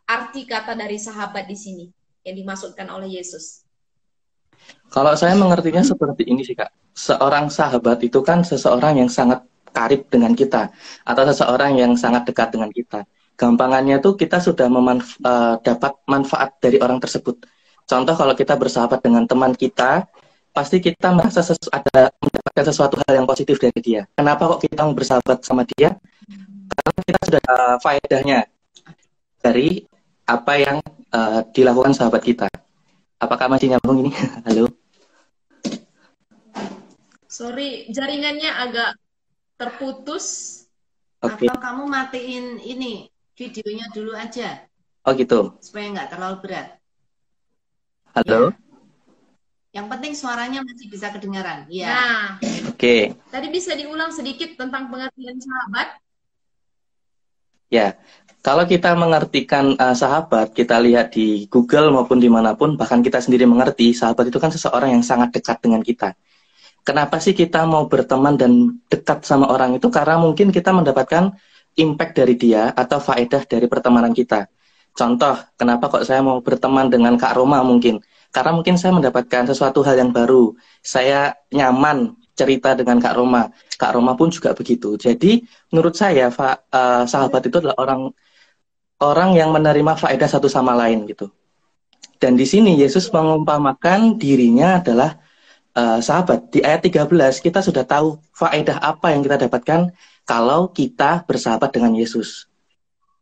arti kata dari sahabat di sini yang dimaksudkan oleh Yesus? Kalau saya mengertinya seperti ini sih Kak. Seorang sahabat itu kan seseorang yang sangat karib dengan kita atau seseorang yang sangat dekat dengan kita. Gampangannya tuh kita sudah dapat manfaat dari orang tersebut. Contoh kalau kita bersahabat dengan teman kita, pasti kita merasa mendapatkan sesuatu hal yang positif dari dia. Kenapa kok kita mau bersahabat sama dia? Karena kita sudah faedahnya dari apa yang dilakukan sahabat kita. Apakah masih nyambung ini? Halo? Sorry, jaringannya agak terputus. Oke. Atau kamu matiin ini videonya dulu aja Oh gitu. supaya nggak terlalu berat. Halo? Ya. Yang penting suaranya masih bisa kedengaran. Ya. Nah, Oke. tadi bisa diulang sedikit tentang pengertian sahabat? Ya, kalau kita mengartikan sahabat, kita lihat di Google maupun dimanapun, bahkan kita sendiri mengerti, sahabat itu kan seseorang yang sangat dekat dengan kita. Kenapa sih kita mau berteman dan dekat sama orang itu? Karena mungkin kita mendapatkan impact dari dia atau faedah dari pertemanan kita. Contoh, kenapa kok saya mau berteman dengan Kak Roma mungkin? Karena mungkin saya mendapatkan sesuatu hal yang baru. Saya nyaman cerita dengan Kak Roma. Kak Roma pun juga begitu. Jadi menurut saya sahabat itu adalah orang yang menerima faedah satu sama lain gitu. Dan di sini Yesus mengumpamakan dirinya adalah sahabat. Di ayat 13 kita sudah tahu faedah apa yang kita dapatkan kalau kita bersahabat dengan Yesus.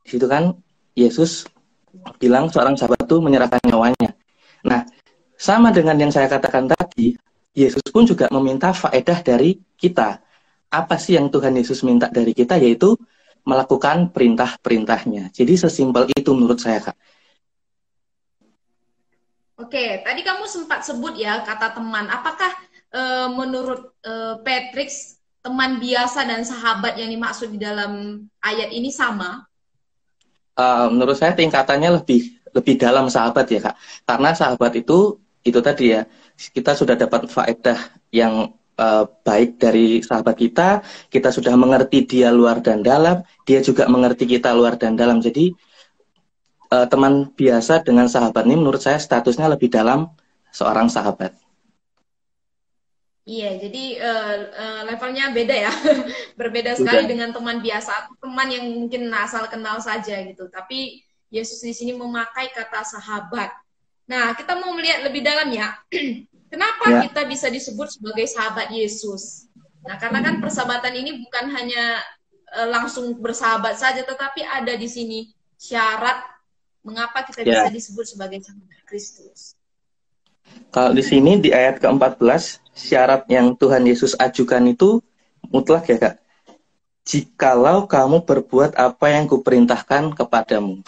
Di situ kan Yesus bilang seorang sahabat itu menyerahkan nyawanya. Nah, sama dengan yang saya katakan tadi, Yesus pun juga meminta faedah dari kita. Apa sih yang Tuhan Yesus minta dari kita? Yaitu melakukan perintah-perintahnya. Jadi sesimpel itu menurut saya, Kak. Oke, tadi kamu sempat sebut ya kata teman. Apakah menurut Patrick teman biasa dan sahabat yang dimaksud di dalam ayat ini sama? Menurut saya tingkatannya lebih dalam sahabat ya Kak. Karena sahabat itu tadi ya, kita sudah dapat faedah yang baik dari sahabat kita sudah mengerti dia luar dan dalam, dia juga mengerti kita luar dan dalam. Jadi teman biasa dengan sahabat ini menurut saya statusnya lebih dalam seorang sahabat. Iya, jadi levelnya beda ya, berbeda sekali dengan teman biasa, teman yang mungkin asal kenal saja gitu. Tapi Yesus di sini memakai kata sahabat. Nah, kita mau melihat lebih dalam ya, kenapa kita bisa disebut sebagai sahabat Yesus? Nah, karena kan persahabatan ini bukan hanya langsung bersahabat saja, tetapi ada di sini syarat mengapa kita bisa disebut sebagai sahabat Kristus. Kalau di sini di ayat ke-14, syarat yang Tuhan Yesus ajukan itu mutlak ya Kak. Jikalau kamu berbuat apa yang kuperintahkan kepadamu.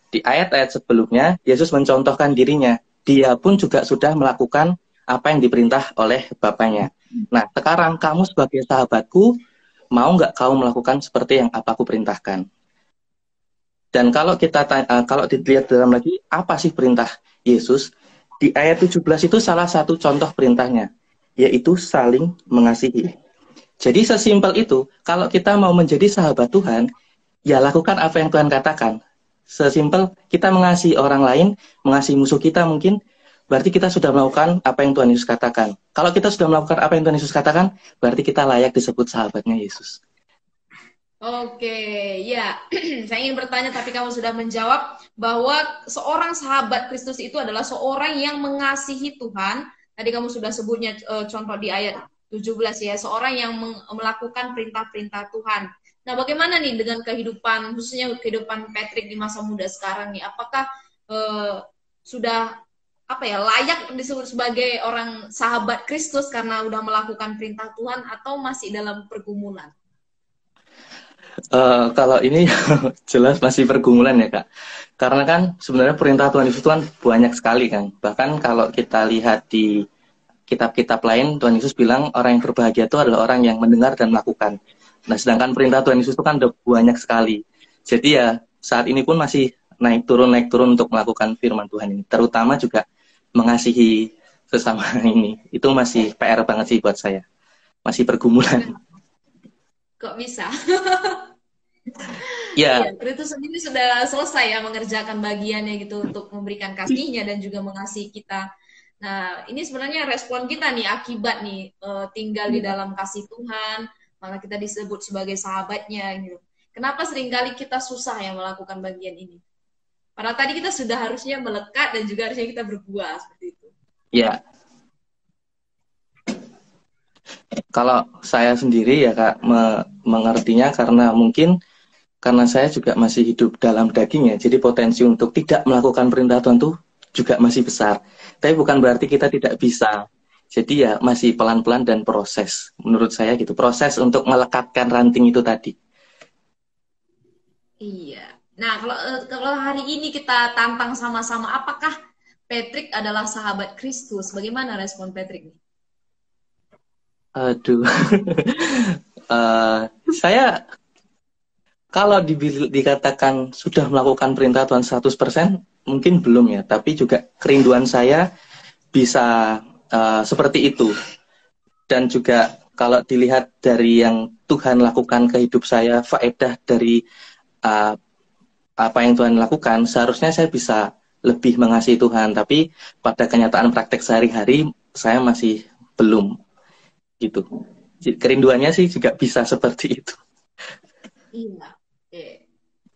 Di ayat-ayat sebelumnya, Yesus mencontohkan dirinya. Dia pun juga sudah melakukan apa yang diperintah oleh Bapaknya. Nah, sekarang kamu sebagai sahabatku, mau nggak kamu melakukan seperti yang apa aku perintahkan? Dan kalau dilihat dalam lagi, apa sih perintah Yesus? Di ayat 17 itu salah satu contoh perintahnya, yaitu saling mengasihi. Jadi sesimpel itu, kalau kita mau menjadi sahabat Tuhan, ya lakukan apa yang Tuhan katakan. Sesimpel kita mengasihi orang lain, mengasihi musuh kita mungkin, berarti kita sudah melakukan apa yang Tuhan Yesus katakan. Kalau kita sudah melakukan apa yang Tuhan Yesus katakan, berarti kita layak disebut sahabatnya Yesus. Oke, ya. Saya ingin bertanya tapi kamu sudah menjawab bahwa seorang sahabat Kristus itu adalah seorang yang mengasihi Tuhan, tadi kamu sudah sebutnya contoh di ayat 17 ya, seorang yang melakukan perintah-perintah Tuhan. Nah, bagaimana nih dengan kehidupan, khususnya kehidupan Patrick di masa muda sekarang nih? Apakah sudah apa ya, layak disebut sebagai orang sahabat Kristus karena udah melakukan perintah Tuhan, atau masih dalam pergumulan? Kalau ini jelas masih pergumulan ya Kak. Karena kan sebenarnya perintah Tuhan Yesus itu kan banyak sekali kan. Bahkan kalau kita lihat di kitab-kitab lain, Tuhan Yesus bilang orang yang berbahagia itu adalah orang yang mendengar dan melakukan. Nah, sedangkan perintah Tuhan Yesus itu kan udah banyak sekali. Jadi ya saat ini pun masih naik turun untuk melakukan firman Tuhan ini. Terutama juga mengasihi sesama ini. Itu masih PR banget sih buat saya. Masih pergumulan. Kok bisa? Ya, Iya, Kristus sendiri sudah selesai ya mengerjakan bagiannya gitu untuk memberikan kasihnya dan juga mengasihi kita. Nah, ini sebenarnya respon kita nih, akibat nih tinggal di dalam kasih Tuhan, malah kita disebut sebagai sahabatnya gitu. Kenapa seringkali kita susah ya melakukan bagian ini? Padahal tadi kita sudah harusnya melekat dan juga harusnya kita berbuah seperti itu. ya. Kalau saya sendiri ya Kak mengertinya karena mungkin karena saya juga masih hidup dalam daging ya, jadi potensi untuk tidak melakukan perintah Tuhan tuh juga masih besar. Tapi bukan berarti kita tidak bisa. Jadi ya masih pelan-pelan dan proses. Menurut saya gitu, proses untuk melekatkan ranting itu tadi. Iya. Nah, kalau hari ini kita tantang sama-sama, apakah Patrick adalah sahabat Kristus? Bagaimana respon Patrick nih? Aduh, saya kalau dikatakan sudah melakukan perintah Tuhan 100%, mungkin belum ya. Tapi juga kerinduan saya bisa seperti itu. Dan juga kalau dilihat dari yang Tuhan lakukan ke hidup saya, faedah dari apa yang Tuhan lakukan, seharusnya saya bisa lebih mengasihi Tuhan. Tapi pada kenyataan praktek sehari-hari, saya masih belum gitu. Kerinduannya sih juga bisa seperti itu. Iya.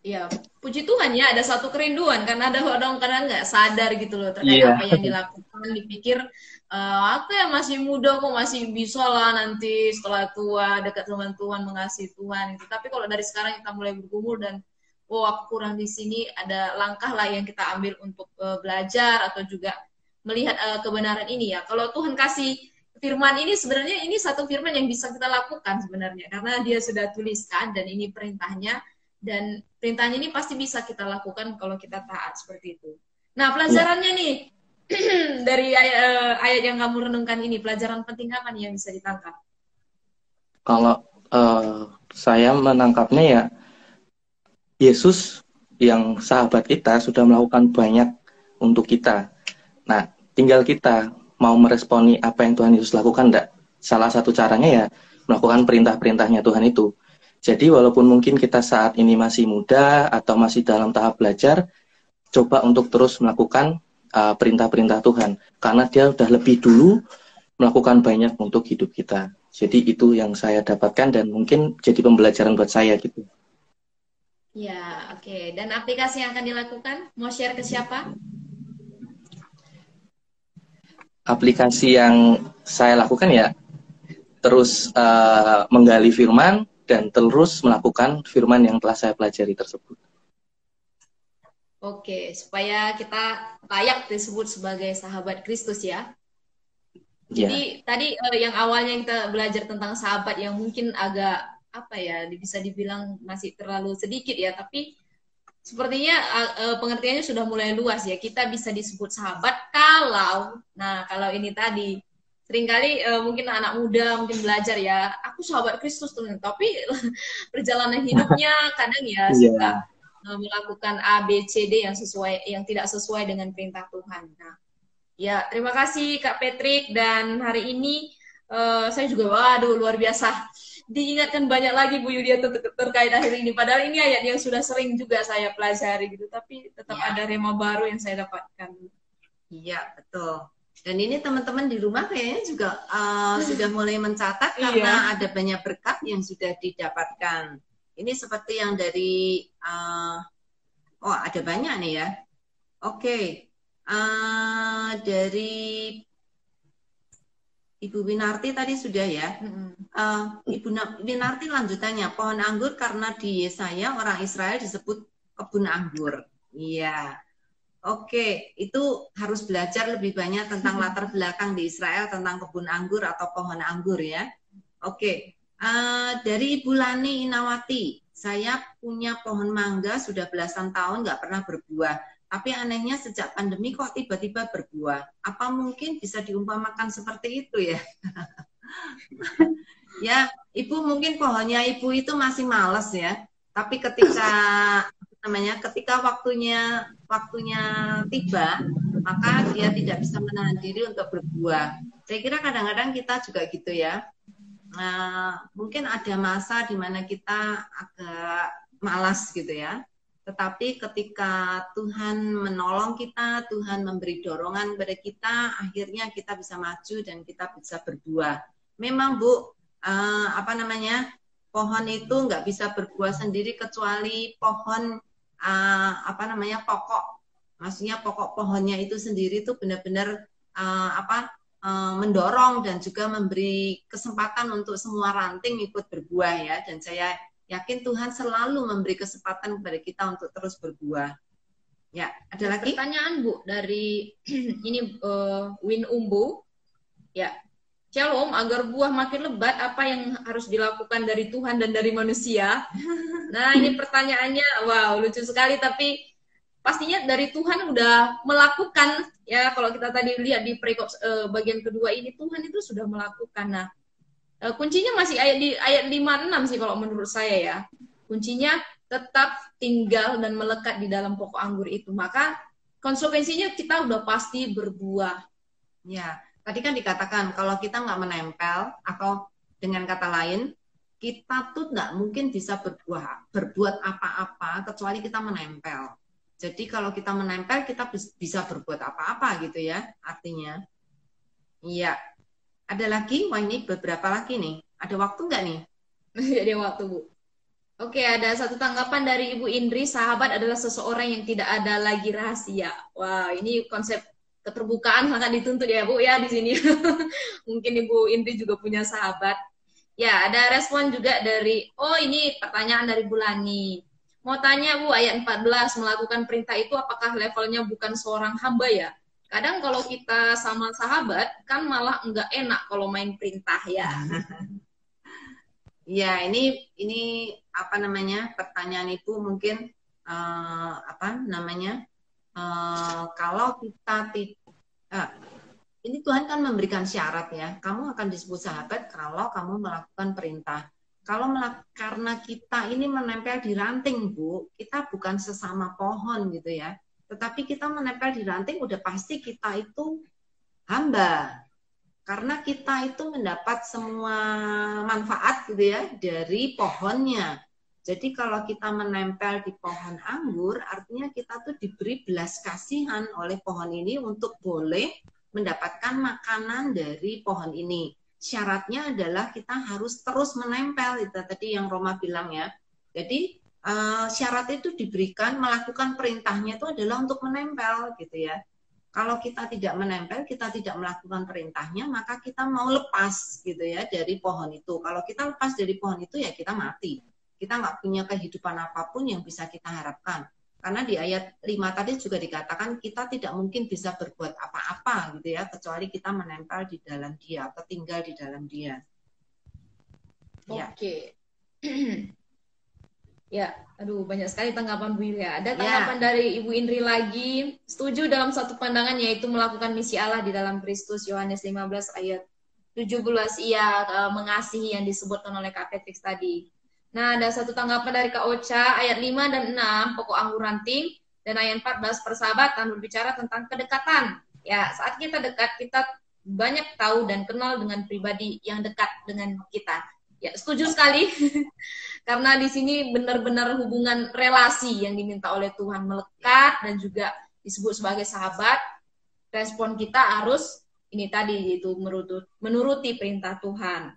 Ya, puji Tuhan ya, ada satu kerinduan, karena ada orang kadang nggak sadar gitu loh terkait Iya. apa yang dilakukan, dipikir aku yang masih muda kok masih bisa lah nanti setelah tua dekat dengan Tuhan, mengasihi Tuhan gitu. Tapi kalau dari sekarang kita mulai bergumul dan aku kurang di sini, ada langkah lah yang kita ambil untuk belajar atau juga melihat kebenaran ini ya. Kalau Tuhan kasih firman ini, sebenarnya ini satu firman yang bisa kita lakukan sebenarnya, karena dia sudah tuliskan dan ini perintahnya. Dan perintahnya ini pasti bisa kita lakukan kalau kita taat seperti itu. Nah, pelajarannya nih dari ayat yang kamu renungkan ini, pelajaran penting apa nih yang bisa ditangkap? Kalau saya menangkapnya ya, Yesus yang sahabat kita sudah melakukan banyak untuk kita. Nah, tinggal kita mau meresponi apa yang Tuhan Yesus lakukan enggak. Salah satu caranya ya melakukan perintah-perintahnya Tuhan itu. Jadi walaupun mungkin kita saat ini masih muda atau masih dalam tahap belajar, coba untuk terus melakukan perintah-perintah Tuhan. Karena dia sudah lebih dulu melakukan banyak untuk hidup kita. Jadi itu yang saya dapatkan dan mungkin jadi pembelajaran buat saya gitu. Ya, oke. Dan aplikasi yang akan dilakukan, mau share ke siapa? Aplikasi yang saya lakukan ya terus menggali firman, dan terus melakukan firman yang telah saya pelajari tersebut. Oke, supaya kita layak disebut sebagai sahabat Kristus ya. Jadi tadi yang awalnya kita belajar tentang sahabat yang mungkin agak apa ya, bisa dibilang masih terlalu sedikit ya, tapi sepertinya pengertiannya sudah mulai luas ya. Kita bisa disebut sahabat kalau ini tadi seringkali mungkin anak muda mungkin belajar ya, aku sahabat Kristus tuh, tapi perjalanan hidupnya kadang ya suka melakukan A, B, C, D yang tidak sesuai dengan perintah Tuhan. Nah, ya terima kasih Kak Patrick, dan hari ini saya juga waduh luar biasa diingatkan banyak lagi Bu Yulia terkait akhir ini. Padahal ini ayat yang sudah sering juga saya pelajari gitu, tapi tetap ada rema baru yang saya dapatkan. Iya, betul. Dan ini teman-teman di rumah kayaknya juga sudah mulai mencatat karena ada banyak berkat yang sudah didapatkan. Ini seperti yang dari, ada banyak nih ya. Oke, dari Ibu Winarti tadi sudah ya. Ibu Winarti lanjutannya, pohon anggur karena di Yesaya orang Israel disebut kebun anggur. Iya. Oke, itu harus belajar lebih banyak tentang latar belakang di Israel tentang kebun anggur atau pohon anggur ya. Oke, dari Ibu Lani Inawati, saya punya pohon mangga sudah belasan tahun nggak pernah berbuah. Tapi anehnya sejak pandemi kok tiba-tiba berbuah. Apa mungkin bisa diumpamakan seperti itu ya? Ya, Ibu mungkin pohonnya Ibu itu masih males ya. Tapi ketika waktunya tiba, maka dia tidak bisa menahan diri untuk berbuah. Saya kira kadang-kadang kita juga gitu ya. Mungkin ada masa di mana kita agak malas gitu ya. Tetapi ketika Tuhan menolong kita, Tuhan memberi dorongan kepada kita, akhirnya kita bisa maju dan kita bisa berbuah. Memang Bu, pohon itu nggak bisa berbuah sendiri kecuali pohon pokok. Maksudnya pokok pohonnya itu sendiri itu benar-benar mendorong dan juga memberi kesempatan untuk semua ranting ikut berbuah ya. Dan saya yakin Tuhan selalu memberi kesempatan kepada kita untuk terus berbuah. Ya, ada lagi? Pertanyaan Bu dari ini Win Umbu. Ya, Shalom, agar buah makin lebat, apa yang harus dilakukan dari Tuhan dan dari manusia? Nah, ini pertanyaannya, wow, lucu sekali, tapi pastinya dari Tuhan udah melakukan, ya kalau kita tadi lihat di perikop bagian kedua ini, Tuhan itu sudah melakukan. Nah, kuncinya masih di ayat 5-6 sih kalau menurut saya ya. Kuncinya tetap tinggal dan melekat di dalam pokok anggur itu. Maka konsekuensinya kita udah pasti berbuah. Ya, tadi kan dikatakan kalau kita nggak menempel atau dengan kata lain, kita tuh nggak mungkin bisa berbuat apa-apa kecuali kita menempel. Jadi kalau kita menempel, kita bisa berbuat apa-apa gitu ya, artinya. Iya. Ada lagi? Wah ini beberapa lagi nih. Ada waktu nggak nih? Ada waktu, Bu. Oke, ada satu tanggapan dari Ibu Indri, sahabat adalah seseorang yang tidak ada lagi rahasia. Wah, ini konsep keterbukaan sangat dituntut ya, Bu, ya di sini. Mungkin Ibu Indri juga punya sahabat. Ya, ada respon juga dari, ini pertanyaan dari Bulani. Mau tanya, Bu, ayat 14, melakukan perintah itu apakah levelnya bukan seorang hamba ya? Kadang kalau kita sama sahabat, kan malah enggak enak kalau main perintah ya. Ya, ini pertanyaan Ibu mungkin kalau kita ini Tuhan kan memberikan syarat ya, kamu akan disebut sahabat kalau kamu melakukan perintah. Karena kita ini menempel di ranting, Bu, kita bukan sesama pohon gitu ya. Tetapi kita menempel di ranting udah pasti kita itu hamba. Karena kita itu mendapat semua manfaat gitu ya dari pohonnya. Jadi kalau kita menempel di pohon anggur, artinya kita tuh diberi belas kasihan oleh pohon ini untuk boleh mendapatkan makanan dari pohon ini. Syaratnya adalah kita harus terus menempel, itu tadi yang Roma bilang ya. Jadi syarat itu diberikan, melakukan perintahnya itu adalah untuk menempel gitu ya. Kalau kita tidak menempel, kita tidak melakukan perintahnya, maka kita mau lepas gitu ya dari pohon itu. Kalau kita lepas dari pohon itu ya kita mati. Kita nggak punya kehidupan apapun yang bisa kita harapkan. Karena di ayat 5 tadi juga dikatakan kita tidak mungkin bisa berbuat apa-apa gitu ya, kecuali kita menempel di dalam Dia atau tinggal di dalam Dia. Oke. Ya, aduh banyak sekali tanggapan Bu Yulia. Ada tanggapan dari Ibu Indri lagi. Setuju dalam satu pandangan yaitu melakukan misi Allah di dalam Kristus. Yohanes 15 ayat 17. Ia mengasihi yang disebutkan oleh Kak Patrick tadi. Nah, ada satu tanggapan dari Kak Ocha ayat 5 dan 6 pokok anggur ranting dan ayat 14 persahabatan berbicara tentang kedekatan. Ya, saat kita dekat kita banyak tahu dan kenal dengan pribadi yang dekat dengan kita. Ya, setuju sekali. Karena di sini benar-benar hubungan relasi yang diminta oleh Tuhan melekat dan juga disebut sebagai sahabat. Respon kita harus ini tadi yaitu menuruti perintah Tuhan.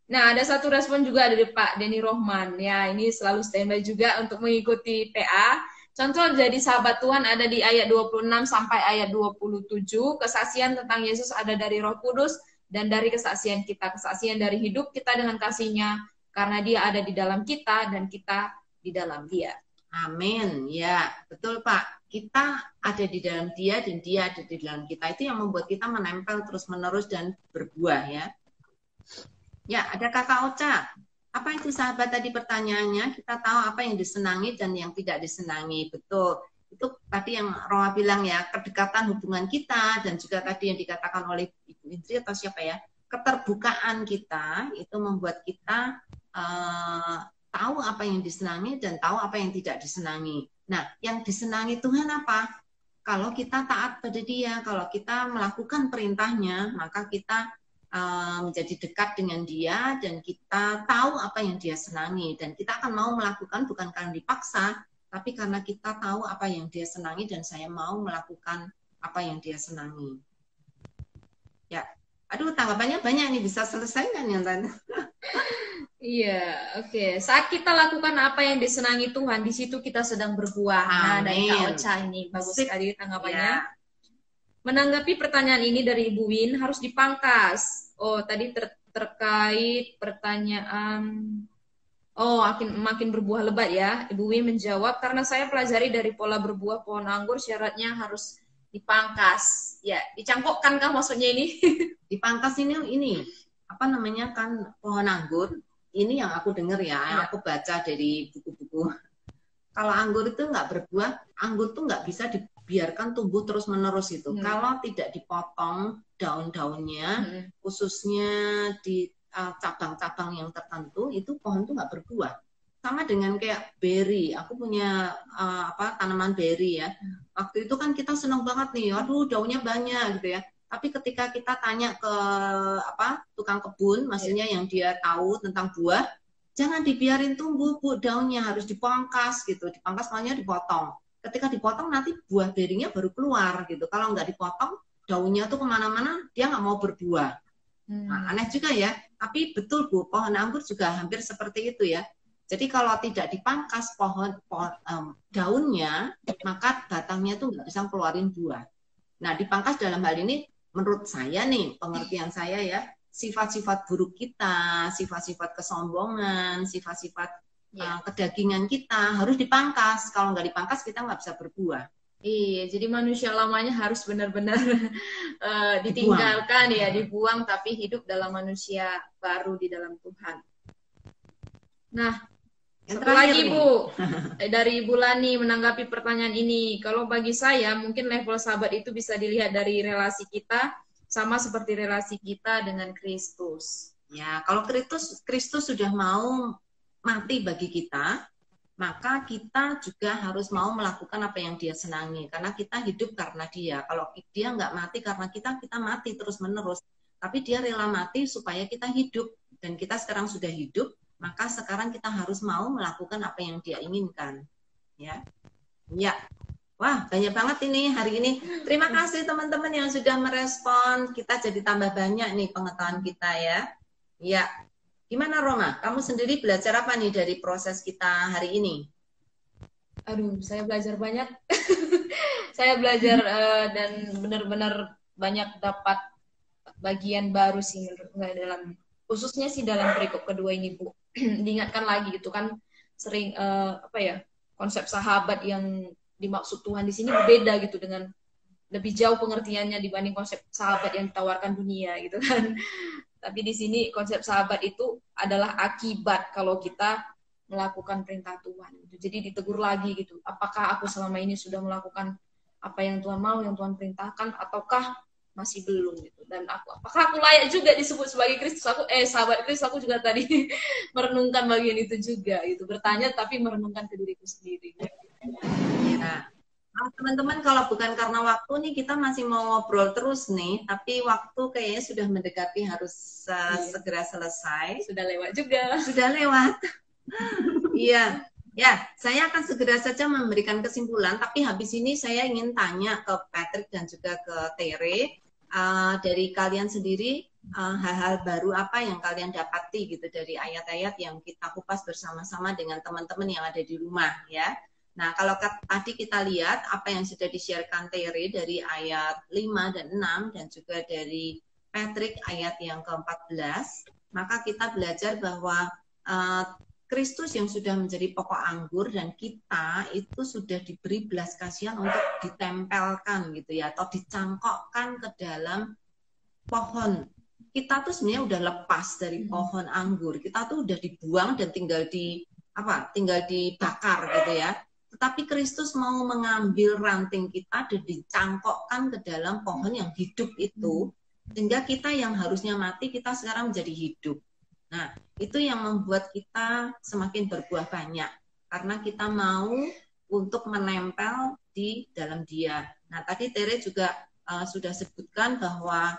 Nah, ada satu respon juga dari Pak Denny Rohman. Ya, ini selalu standby juga untuk mengikuti PA. Contoh jadi sahabat Tuhan ada di ayat 26 sampai ayat 27. Kesaksian tentang Yesus ada dari Roh Kudus dan dari kesaksian kita, kesaksian dari hidup kita dengan kasih-Nya, karena Dia ada di dalam kita dan kita di dalam Dia. Amin. Ya, betul Pak. Kita ada di dalam Dia dan Dia ada di dalam kita. Itu yang membuat kita menempel terus-menerus dan berbuah ya. Ya, ada Kakak Ocha. Apa itu sahabat tadi pertanyaannya? Kita tahu apa yang disenangi dan yang tidak disenangi. Betul. Itu tadi yang Roma bilang ya, kedekatan hubungan kita dan juga tadi yang dikatakan oleh Ibu Indri atau siapa ya, keterbukaan kita itu membuat kita tahu apa yang disenangi dan tahu apa yang tidak disenangi. Nah, yang disenangi Tuhan apa? Kalau kita taat pada Dia, kalau kita melakukan perintahnya, maka kita menjadi dekat dengan Dia dan kita tahu apa yang Dia senangi dan kita akan mau melakukan bukan karena dipaksa, tapi karena kita tahu apa yang Dia senangi dan saya mau melakukan apa yang Dia senangi. Ya, aduh tanggapannya banyak nih, bisa selesai kan yang tadi? Iya, oke. Saat kita lakukan apa yang disenangi Tuhan, di situ kita sedang berbuah. Nah, dari Kak Ocha ini bagus sekali tanggapannya. Ya. Menanggapi pertanyaan ini dari Ibu Win, harus dipangkas. Oh, tadi terkait pertanyaan. Oh, makin berbuah lebat ya. Ibu Win menjawab, karena saya pelajari dari pola berbuah pohon anggur, syaratnya harus dipangkas. Ya, dicangkokkan kah maksudnya ini? Dipangkas ini apa namanya kan pohon anggur. Ini yang aku dengar ya, yang aku baca dari buku-buku. Kalau anggur itu nggak berbuah, anggur tuh nggak bisa dibiarkan tumbuh terus-menerus itu. Kalau tidak dipotong daun-daunnya, khususnya di cabang-cabang yang tertentu, itu pohon tuh nggak berbuah. Sama dengan kayak beri. Aku punya tanaman beri ya. Waktu itu kan kita senang banget nih, aduh daunnya banyak gitu ya. Tapi ketika kita tanya ke tukang kebun, maksudnya yang dia tahu tentang buah, jangan dibiarin tumbuh, Bu, daunnya harus dipangkas gitu. Dipangkas makanya dipotong. Ketika dipotong nanti buah berinya baru keluar gitu. Kalau nggak dipotong, daunnya tuh kemana-mana, dia nggak mau berbuah. Nah, aneh juga ya. Tapi betul Bu, pohon anggur juga hampir seperti itu ya. Jadi kalau tidak dipangkas daunnya, maka batangnya tuh nggak bisa keluarin buah. Nah, dipangkas dalam hal ini, menurut saya nih, pengertian saya ya, sifat-sifat buruk kita, sifat-sifat kesombongan, sifat-sifat kedagingan kita harus dipangkas. Kalau nggak dipangkas, kita nggak bisa berbuah. Iya, jadi manusia lamanya harus benar-benar ditinggalkan ya, dibuang, tapi hidup dalam manusia baru di dalam Tuhan. Nah, satu lagi Bu, dari Ibu Lani menanggapi pertanyaan ini. Kalau bagi saya, mungkin level sahabat itu bisa dilihat dari relasi kita, sama seperti relasi kita dengan Kristus. Ya, kalau Kristus sudah mau mati bagi kita, maka kita juga harus mau melakukan apa yang Dia senangi. Karena kita hidup karena Dia. Kalau Dia nggak mati karena kita mati terus-menerus. Tapi Dia rela mati supaya kita hidup. Dan kita sekarang sudah hidup, maka sekarang kita harus mau melakukan apa yang Dia inginkan. Ya. Ya. Wah, banyak banget ini hari ini. Terima kasih teman-teman yang sudah merespon. Kita jadi tambah banyak nih pengetahuan kita ya. Ya. Gimana Roma? Kamu sendiri belajar apa nih dari proses kita hari ini? Aduh, saya belajar banyak. Saya belajar dan benar-benar banyak dapat bagian baru sih dalam, khususnya sih dalam perikop kedua ini Bu. Diingatkan lagi gitu kan, sering konsep sahabat yang dimaksud Tuhan di sini berbeda gitu, dengan lebih jauh pengertiannya dibanding konsep sahabat yang ditawarkan dunia gitu kan. Tapi di sini konsep sahabat itu adalah akibat kalau kita melakukan perintah Tuhan gitu. Jadi ditegur lagi gitu, apakah aku selama ini sudah melakukan apa yang Tuhan mau, yang Tuhan perintahkan, ataukah masih belum gitu. Dan apakah aku layak juga disebut sebagai Kristus? Sahabat Kristus. Aku juga tadi merenungkan bagian itu juga gitu, bertanya tapi merenungkan ke diriku sendiri. Ya. Teman-teman, kalau bukan karena waktu nih, kita masih mau ngobrol terus nih, tapi waktu kayaknya sudah mendekati, harus segera selesai. Sudah lewat juga. Sudah lewat. Iya. Ya, saya akan segera saja memberikan kesimpulan, tapi habis ini saya ingin tanya ke Patrick dan juga ke Tere, dari kalian sendiri, hal-hal baru apa yang kalian dapati gitu dari ayat-ayat yang kita kupas bersama-sama dengan teman-teman yang ada di rumah ya. Nah, kalau tadi kita lihat apa yang sudah di-sharekan Tere dari ayat 5 dan 6 dan juga dari Patrick ayat yang ke-14, maka kita belajar bahwa Kristus yang sudah menjadi pokok anggur dan kita itu sudah diberi belas kasihan untuk ditempelkan gitu ya, atau dicangkokkan ke dalam pohon. Kita tuh sebenarnya udah lepas dari pohon anggur, kita tuh udah dibuang dan tinggal dibakar gitu ya. Tetapi Kristus mau mengambil ranting kita dan dicangkokkan ke dalam pohon yang hidup itu, sehingga kita yang harusnya mati, kita sekarang menjadi hidup. Nah, itu yang membuat kita semakin berbuah banyak, karena kita mau untuk menempel di dalam Dia. Nah, tadi Tere juga sudah sebutkan bahwa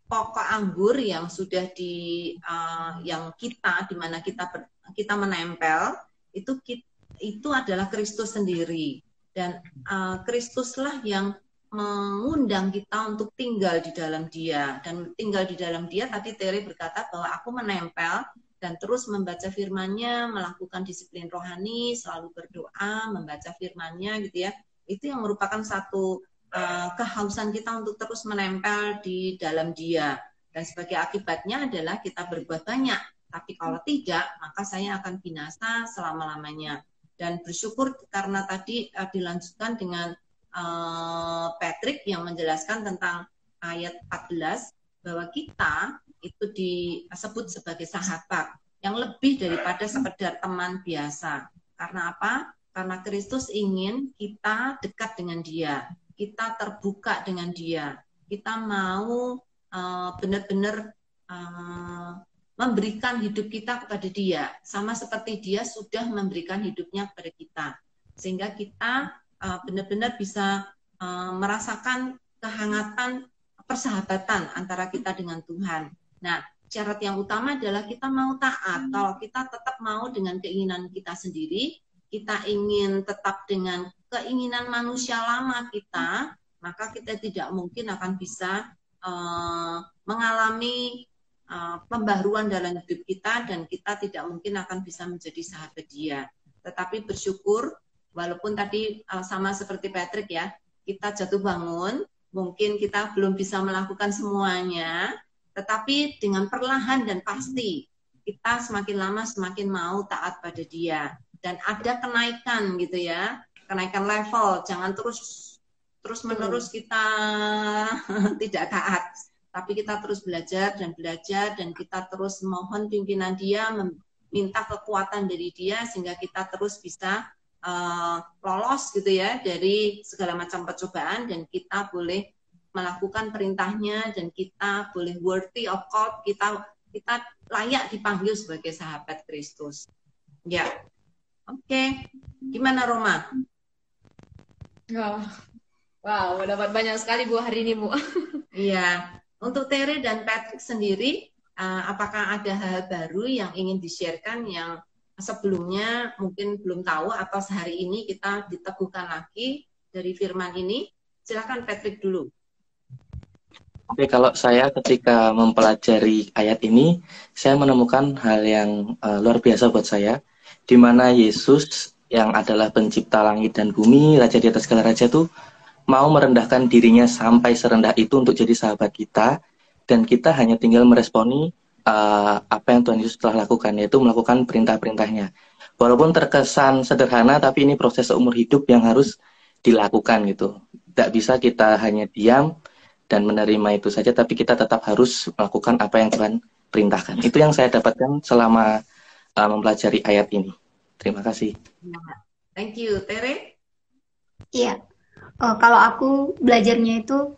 pokok anggur yang sudah yang kita, di mana kita menempel, itu adalah Kristus sendiri. Dan Kristuslah yang mengundang kita untuk tinggal di dalam Dia. Dan tinggal di dalam Dia, tadi Tere berkata bahwa aku menempel dan terus membaca firman-Nya, melakukan disiplin rohani, selalu berdoa, membaca firman-Nya gitu ya. Itu yang merupakan satu kehausan kita untuk terus menempel di dalam Dia. Dan sebagai akibatnya adalah kita berbuat banyak. Tapi kalau tidak, maka saya akan binasa selama-lamanya. Dan bersyukur karena tadi dilanjutkan dengan Patrick yang menjelaskan tentang ayat 14 bahwa kita itu disebut sebagai sahabat yang lebih daripada sekedar teman biasa. Karena apa? Karena Kristus ingin kita dekat dengan Dia, kita terbuka dengan Dia, kita mau benar-benar memberikan hidup kita kepada Dia, sama seperti Dia sudah memberikan hidupnya kepada kita, sehingga kita benar-benar bisa merasakan kehangatan persahabatan antara kita dengan Tuhan. Nah, syarat yang utama adalah kita mau taat. Kalau kita tetap mau dengan keinginan kita sendiri, kita ingin tetap dengan keinginan manusia lama kita, maka kita tidak mungkin akan bisa mengalami pembaruan dalam hidup kita, dan kita tidak mungkin akan bisa menjadi sahabat Dia. Tetapi bersyukur, walaupun tadi sama seperti Patrick ya, kita jatuh bangun, mungkin kita belum bisa melakukan semuanya, tetapi dengan perlahan dan pasti kita semakin lama semakin mau taat pada Dia, dan ada kenaikan gitu ya, kenaikan level. Jangan terus menerus kita tidak taat, tapi kita terus belajar dan kita terus mohon pimpinan Dia, minta kekuatan dari Dia sehingga kita terus bisa lolos gitu ya dari segala macam percobaan, dan kita boleh melakukan perintahnya, dan kita boleh worthy of call, kita layak dipanggil sebagai sahabat Kristus. Ya, oke. Gimana Roma? Wow, dapat banyak sekali Bu hari ini Bu. Iya, untuk Tere dan Patrick sendiri, apakah ada hal baru yang ingin di-sharekan yang sebelumnya mungkin belum tahu, atau sehari ini kita diteguhkan lagi dari firman ini? Silakan Patrick dulu. Oke, kalau saya ketika mempelajari ayat ini, saya menemukan hal yang luar biasa buat saya, di mana Yesus yang adalah pencipta langit dan bumi, Raja di atas segala raja itu mau merendahkan dirinya sampai serendah itu untuk jadi sahabat kita, dan kita hanya tinggal meresponi apa yang Tuhan Yesus telah lakukan, yaitu melakukan perintah-perintahnya. Walaupun terkesan sederhana, tapi ini proses seumur hidup yang harus dilakukan gitu. Tidak bisa kita hanya diam dan menerima itu saja, tapi kita tetap harus melakukan apa yang Tuhan perintahkan. Itu yang saya dapatkan selama mempelajari ayat ini. Terima kasih. Thank you. Tere? Iya. Kalau aku belajarnya itu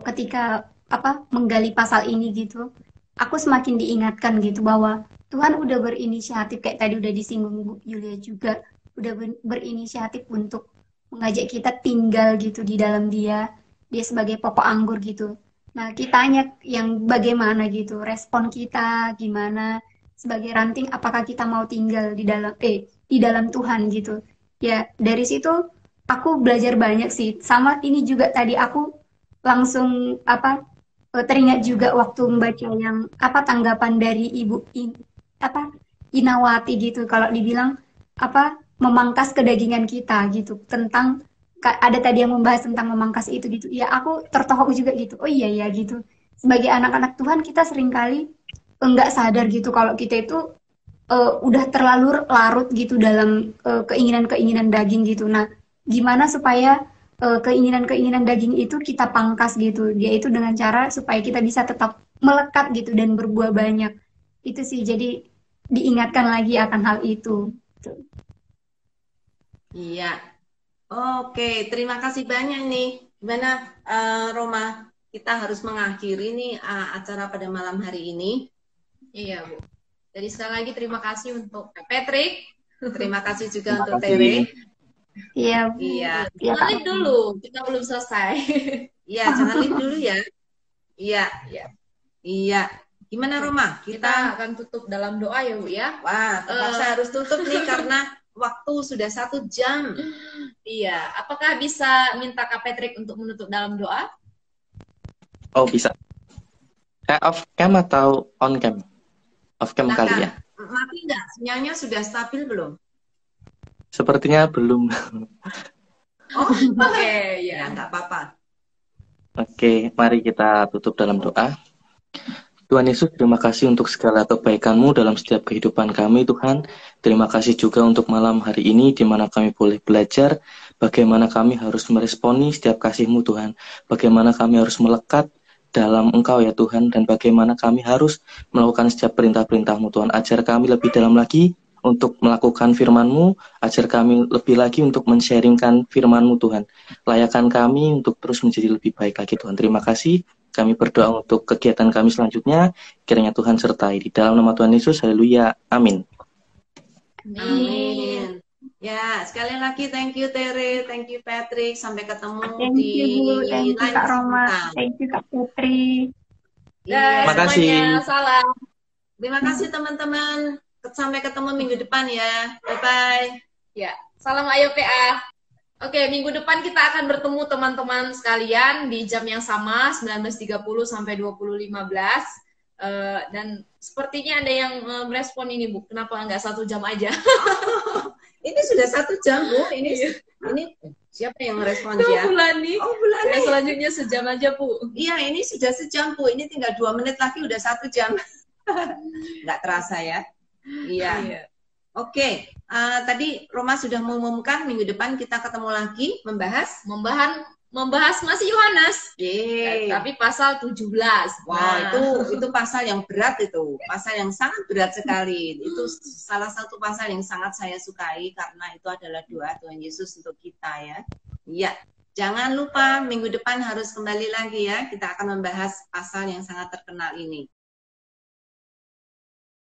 ketika menggali pasal ini gitu, aku semakin diingatkan gitu bahwa Tuhan udah berinisiatif, kayak tadi udah disinggung Bu Yulia juga, udah berinisiatif untuk mengajak kita tinggal gitu di dalam Dia sebagai pokok anggur gitu. Nah, kitanya yang bagaimana gitu, respon kita gimana sebagai ranting, apakah kita mau tinggal di dalam Tuhan gitu. Ya, dari situ aku belajar banyak sih. Sama ini juga tadi aku langsung teringat juga waktu membaca yang tanggapan dari Ibu Inawati gitu, kalau dibilang memangkas kedagingan kita gitu, tentang ada tadi yang membahas tentang memangkas itu gitu. Ya aku tertohok juga gitu. Oh iya ya gitu. Sebagai anak-anak Tuhan kita seringkali enggak sadar gitu kalau kita itu udah terlalu larut gitu dalam keinginan-keinginan daging gitu. Nah, gimana supaya keinginan-keinginan daging itu kita pangkas gitu. Yaitu dengan cara supaya kita bisa tetap melekat gitu dan berbuah banyak. Itu sih, jadi diingatkan lagi akan hal itu. Iya. Oke, terima kasih banyak nih. Gimana, Roma? Kita harus mengakhiri nih acara pada malam hari ini. Iya, Bu. Jadi sekali lagi terima kasih untuk Patrick. Terima kasih juga Terima untuk kasih. Tere. Iya. Iya, Iya, Jangan Kak. live dulu, kita belum selesai. iya, jangan live dulu ya. Iya, Iya. iya. Gimana, Roma? Kita akan tutup dalam doa ya, Bu ya. Wah, terpaksa harus tutup nih karena waktu sudah 1 jam. Iya, apakah bisa minta Kak Patrick untuk menutup dalam doa? Oh, bisa. Off cam atau on cam? Off cam kali ya. Mati nggak? Sinyalnya sudah stabil belum? Sepertinya belum. Oh, Oke, ya ya. nggak apa-apa. Oke, mari kita tutup dalam doa. Tuhan Yesus, terima kasih untuk segala kebaikan-Mu dalam setiap kehidupan kami, Tuhan. Terima kasih juga untuk malam hari ini, di mana kami boleh belajar bagaimana kami harus meresponi setiap kasih-Mu, Tuhan. Bagaimana kami harus melekat dalam Engkau, ya Tuhan, dan bagaimana kami harus melakukan setiap perintah-perintah-Mu, Tuhan. Ajar kami lebih dalam lagi untuk melakukan firman-Mu, ajar kami lebih lagi untuk men-sharingkan firman-Mu, Tuhan. Layakan kami untuk terus menjadi lebih baik lagi, Tuhan. Terima kasih. Kami berdoa untuk kegiatan kami selanjutnya. Kiranya Tuhan sertai. Di dalam nama Tuhan Yesus, haleluya. Amin. Amin. Ya, sekali lagi thank you Tere, thank you Patrick. Sampai ketemu Thank di you, Bu. Thank you, lain Kak Roma. kesempatan. Thank you, Kak Putri. Iya, Terima kasih. Semuanya, salam. terima kasih teman-teman. Sampai ketemu minggu depan ya. Bye-bye. Ya, salam Ayo PA. Oke, minggu depan kita akan bertemu teman-teman sekalian di jam yang sama, 19.30 sampai 20.15. Dan sepertinya ada yang merespon ini, Bu. Kenapa nggak 1 jam aja? Ini sudah 1 jam, Bu. Ini siapa yang merespon ya? Bulan nih. Oh, bulan Ya, selanjutnya sejam aja, Bu. Iya, ini sudah sejam, Bu. Ini tinggal 2 menit lagi udah 1 jam. Nggak terasa ya. Iya. Oke, tadi Roma sudah mengumumkan minggu depan kita ketemu lagi Membahas masih Yohanes. Yeay. Tapi pasal 17. Wah, itu pasal yang berat itu. Pasal yang sangat berat sekali. Itu salah satu pasal yang sangat saya sukai karena itu adalah doa Tuhan Yesus untuk kita ya. Iya. Jangan lupa minggu depan harus kembali lagi ya. Kita akan membahas pasal yang sangat terkenal ini.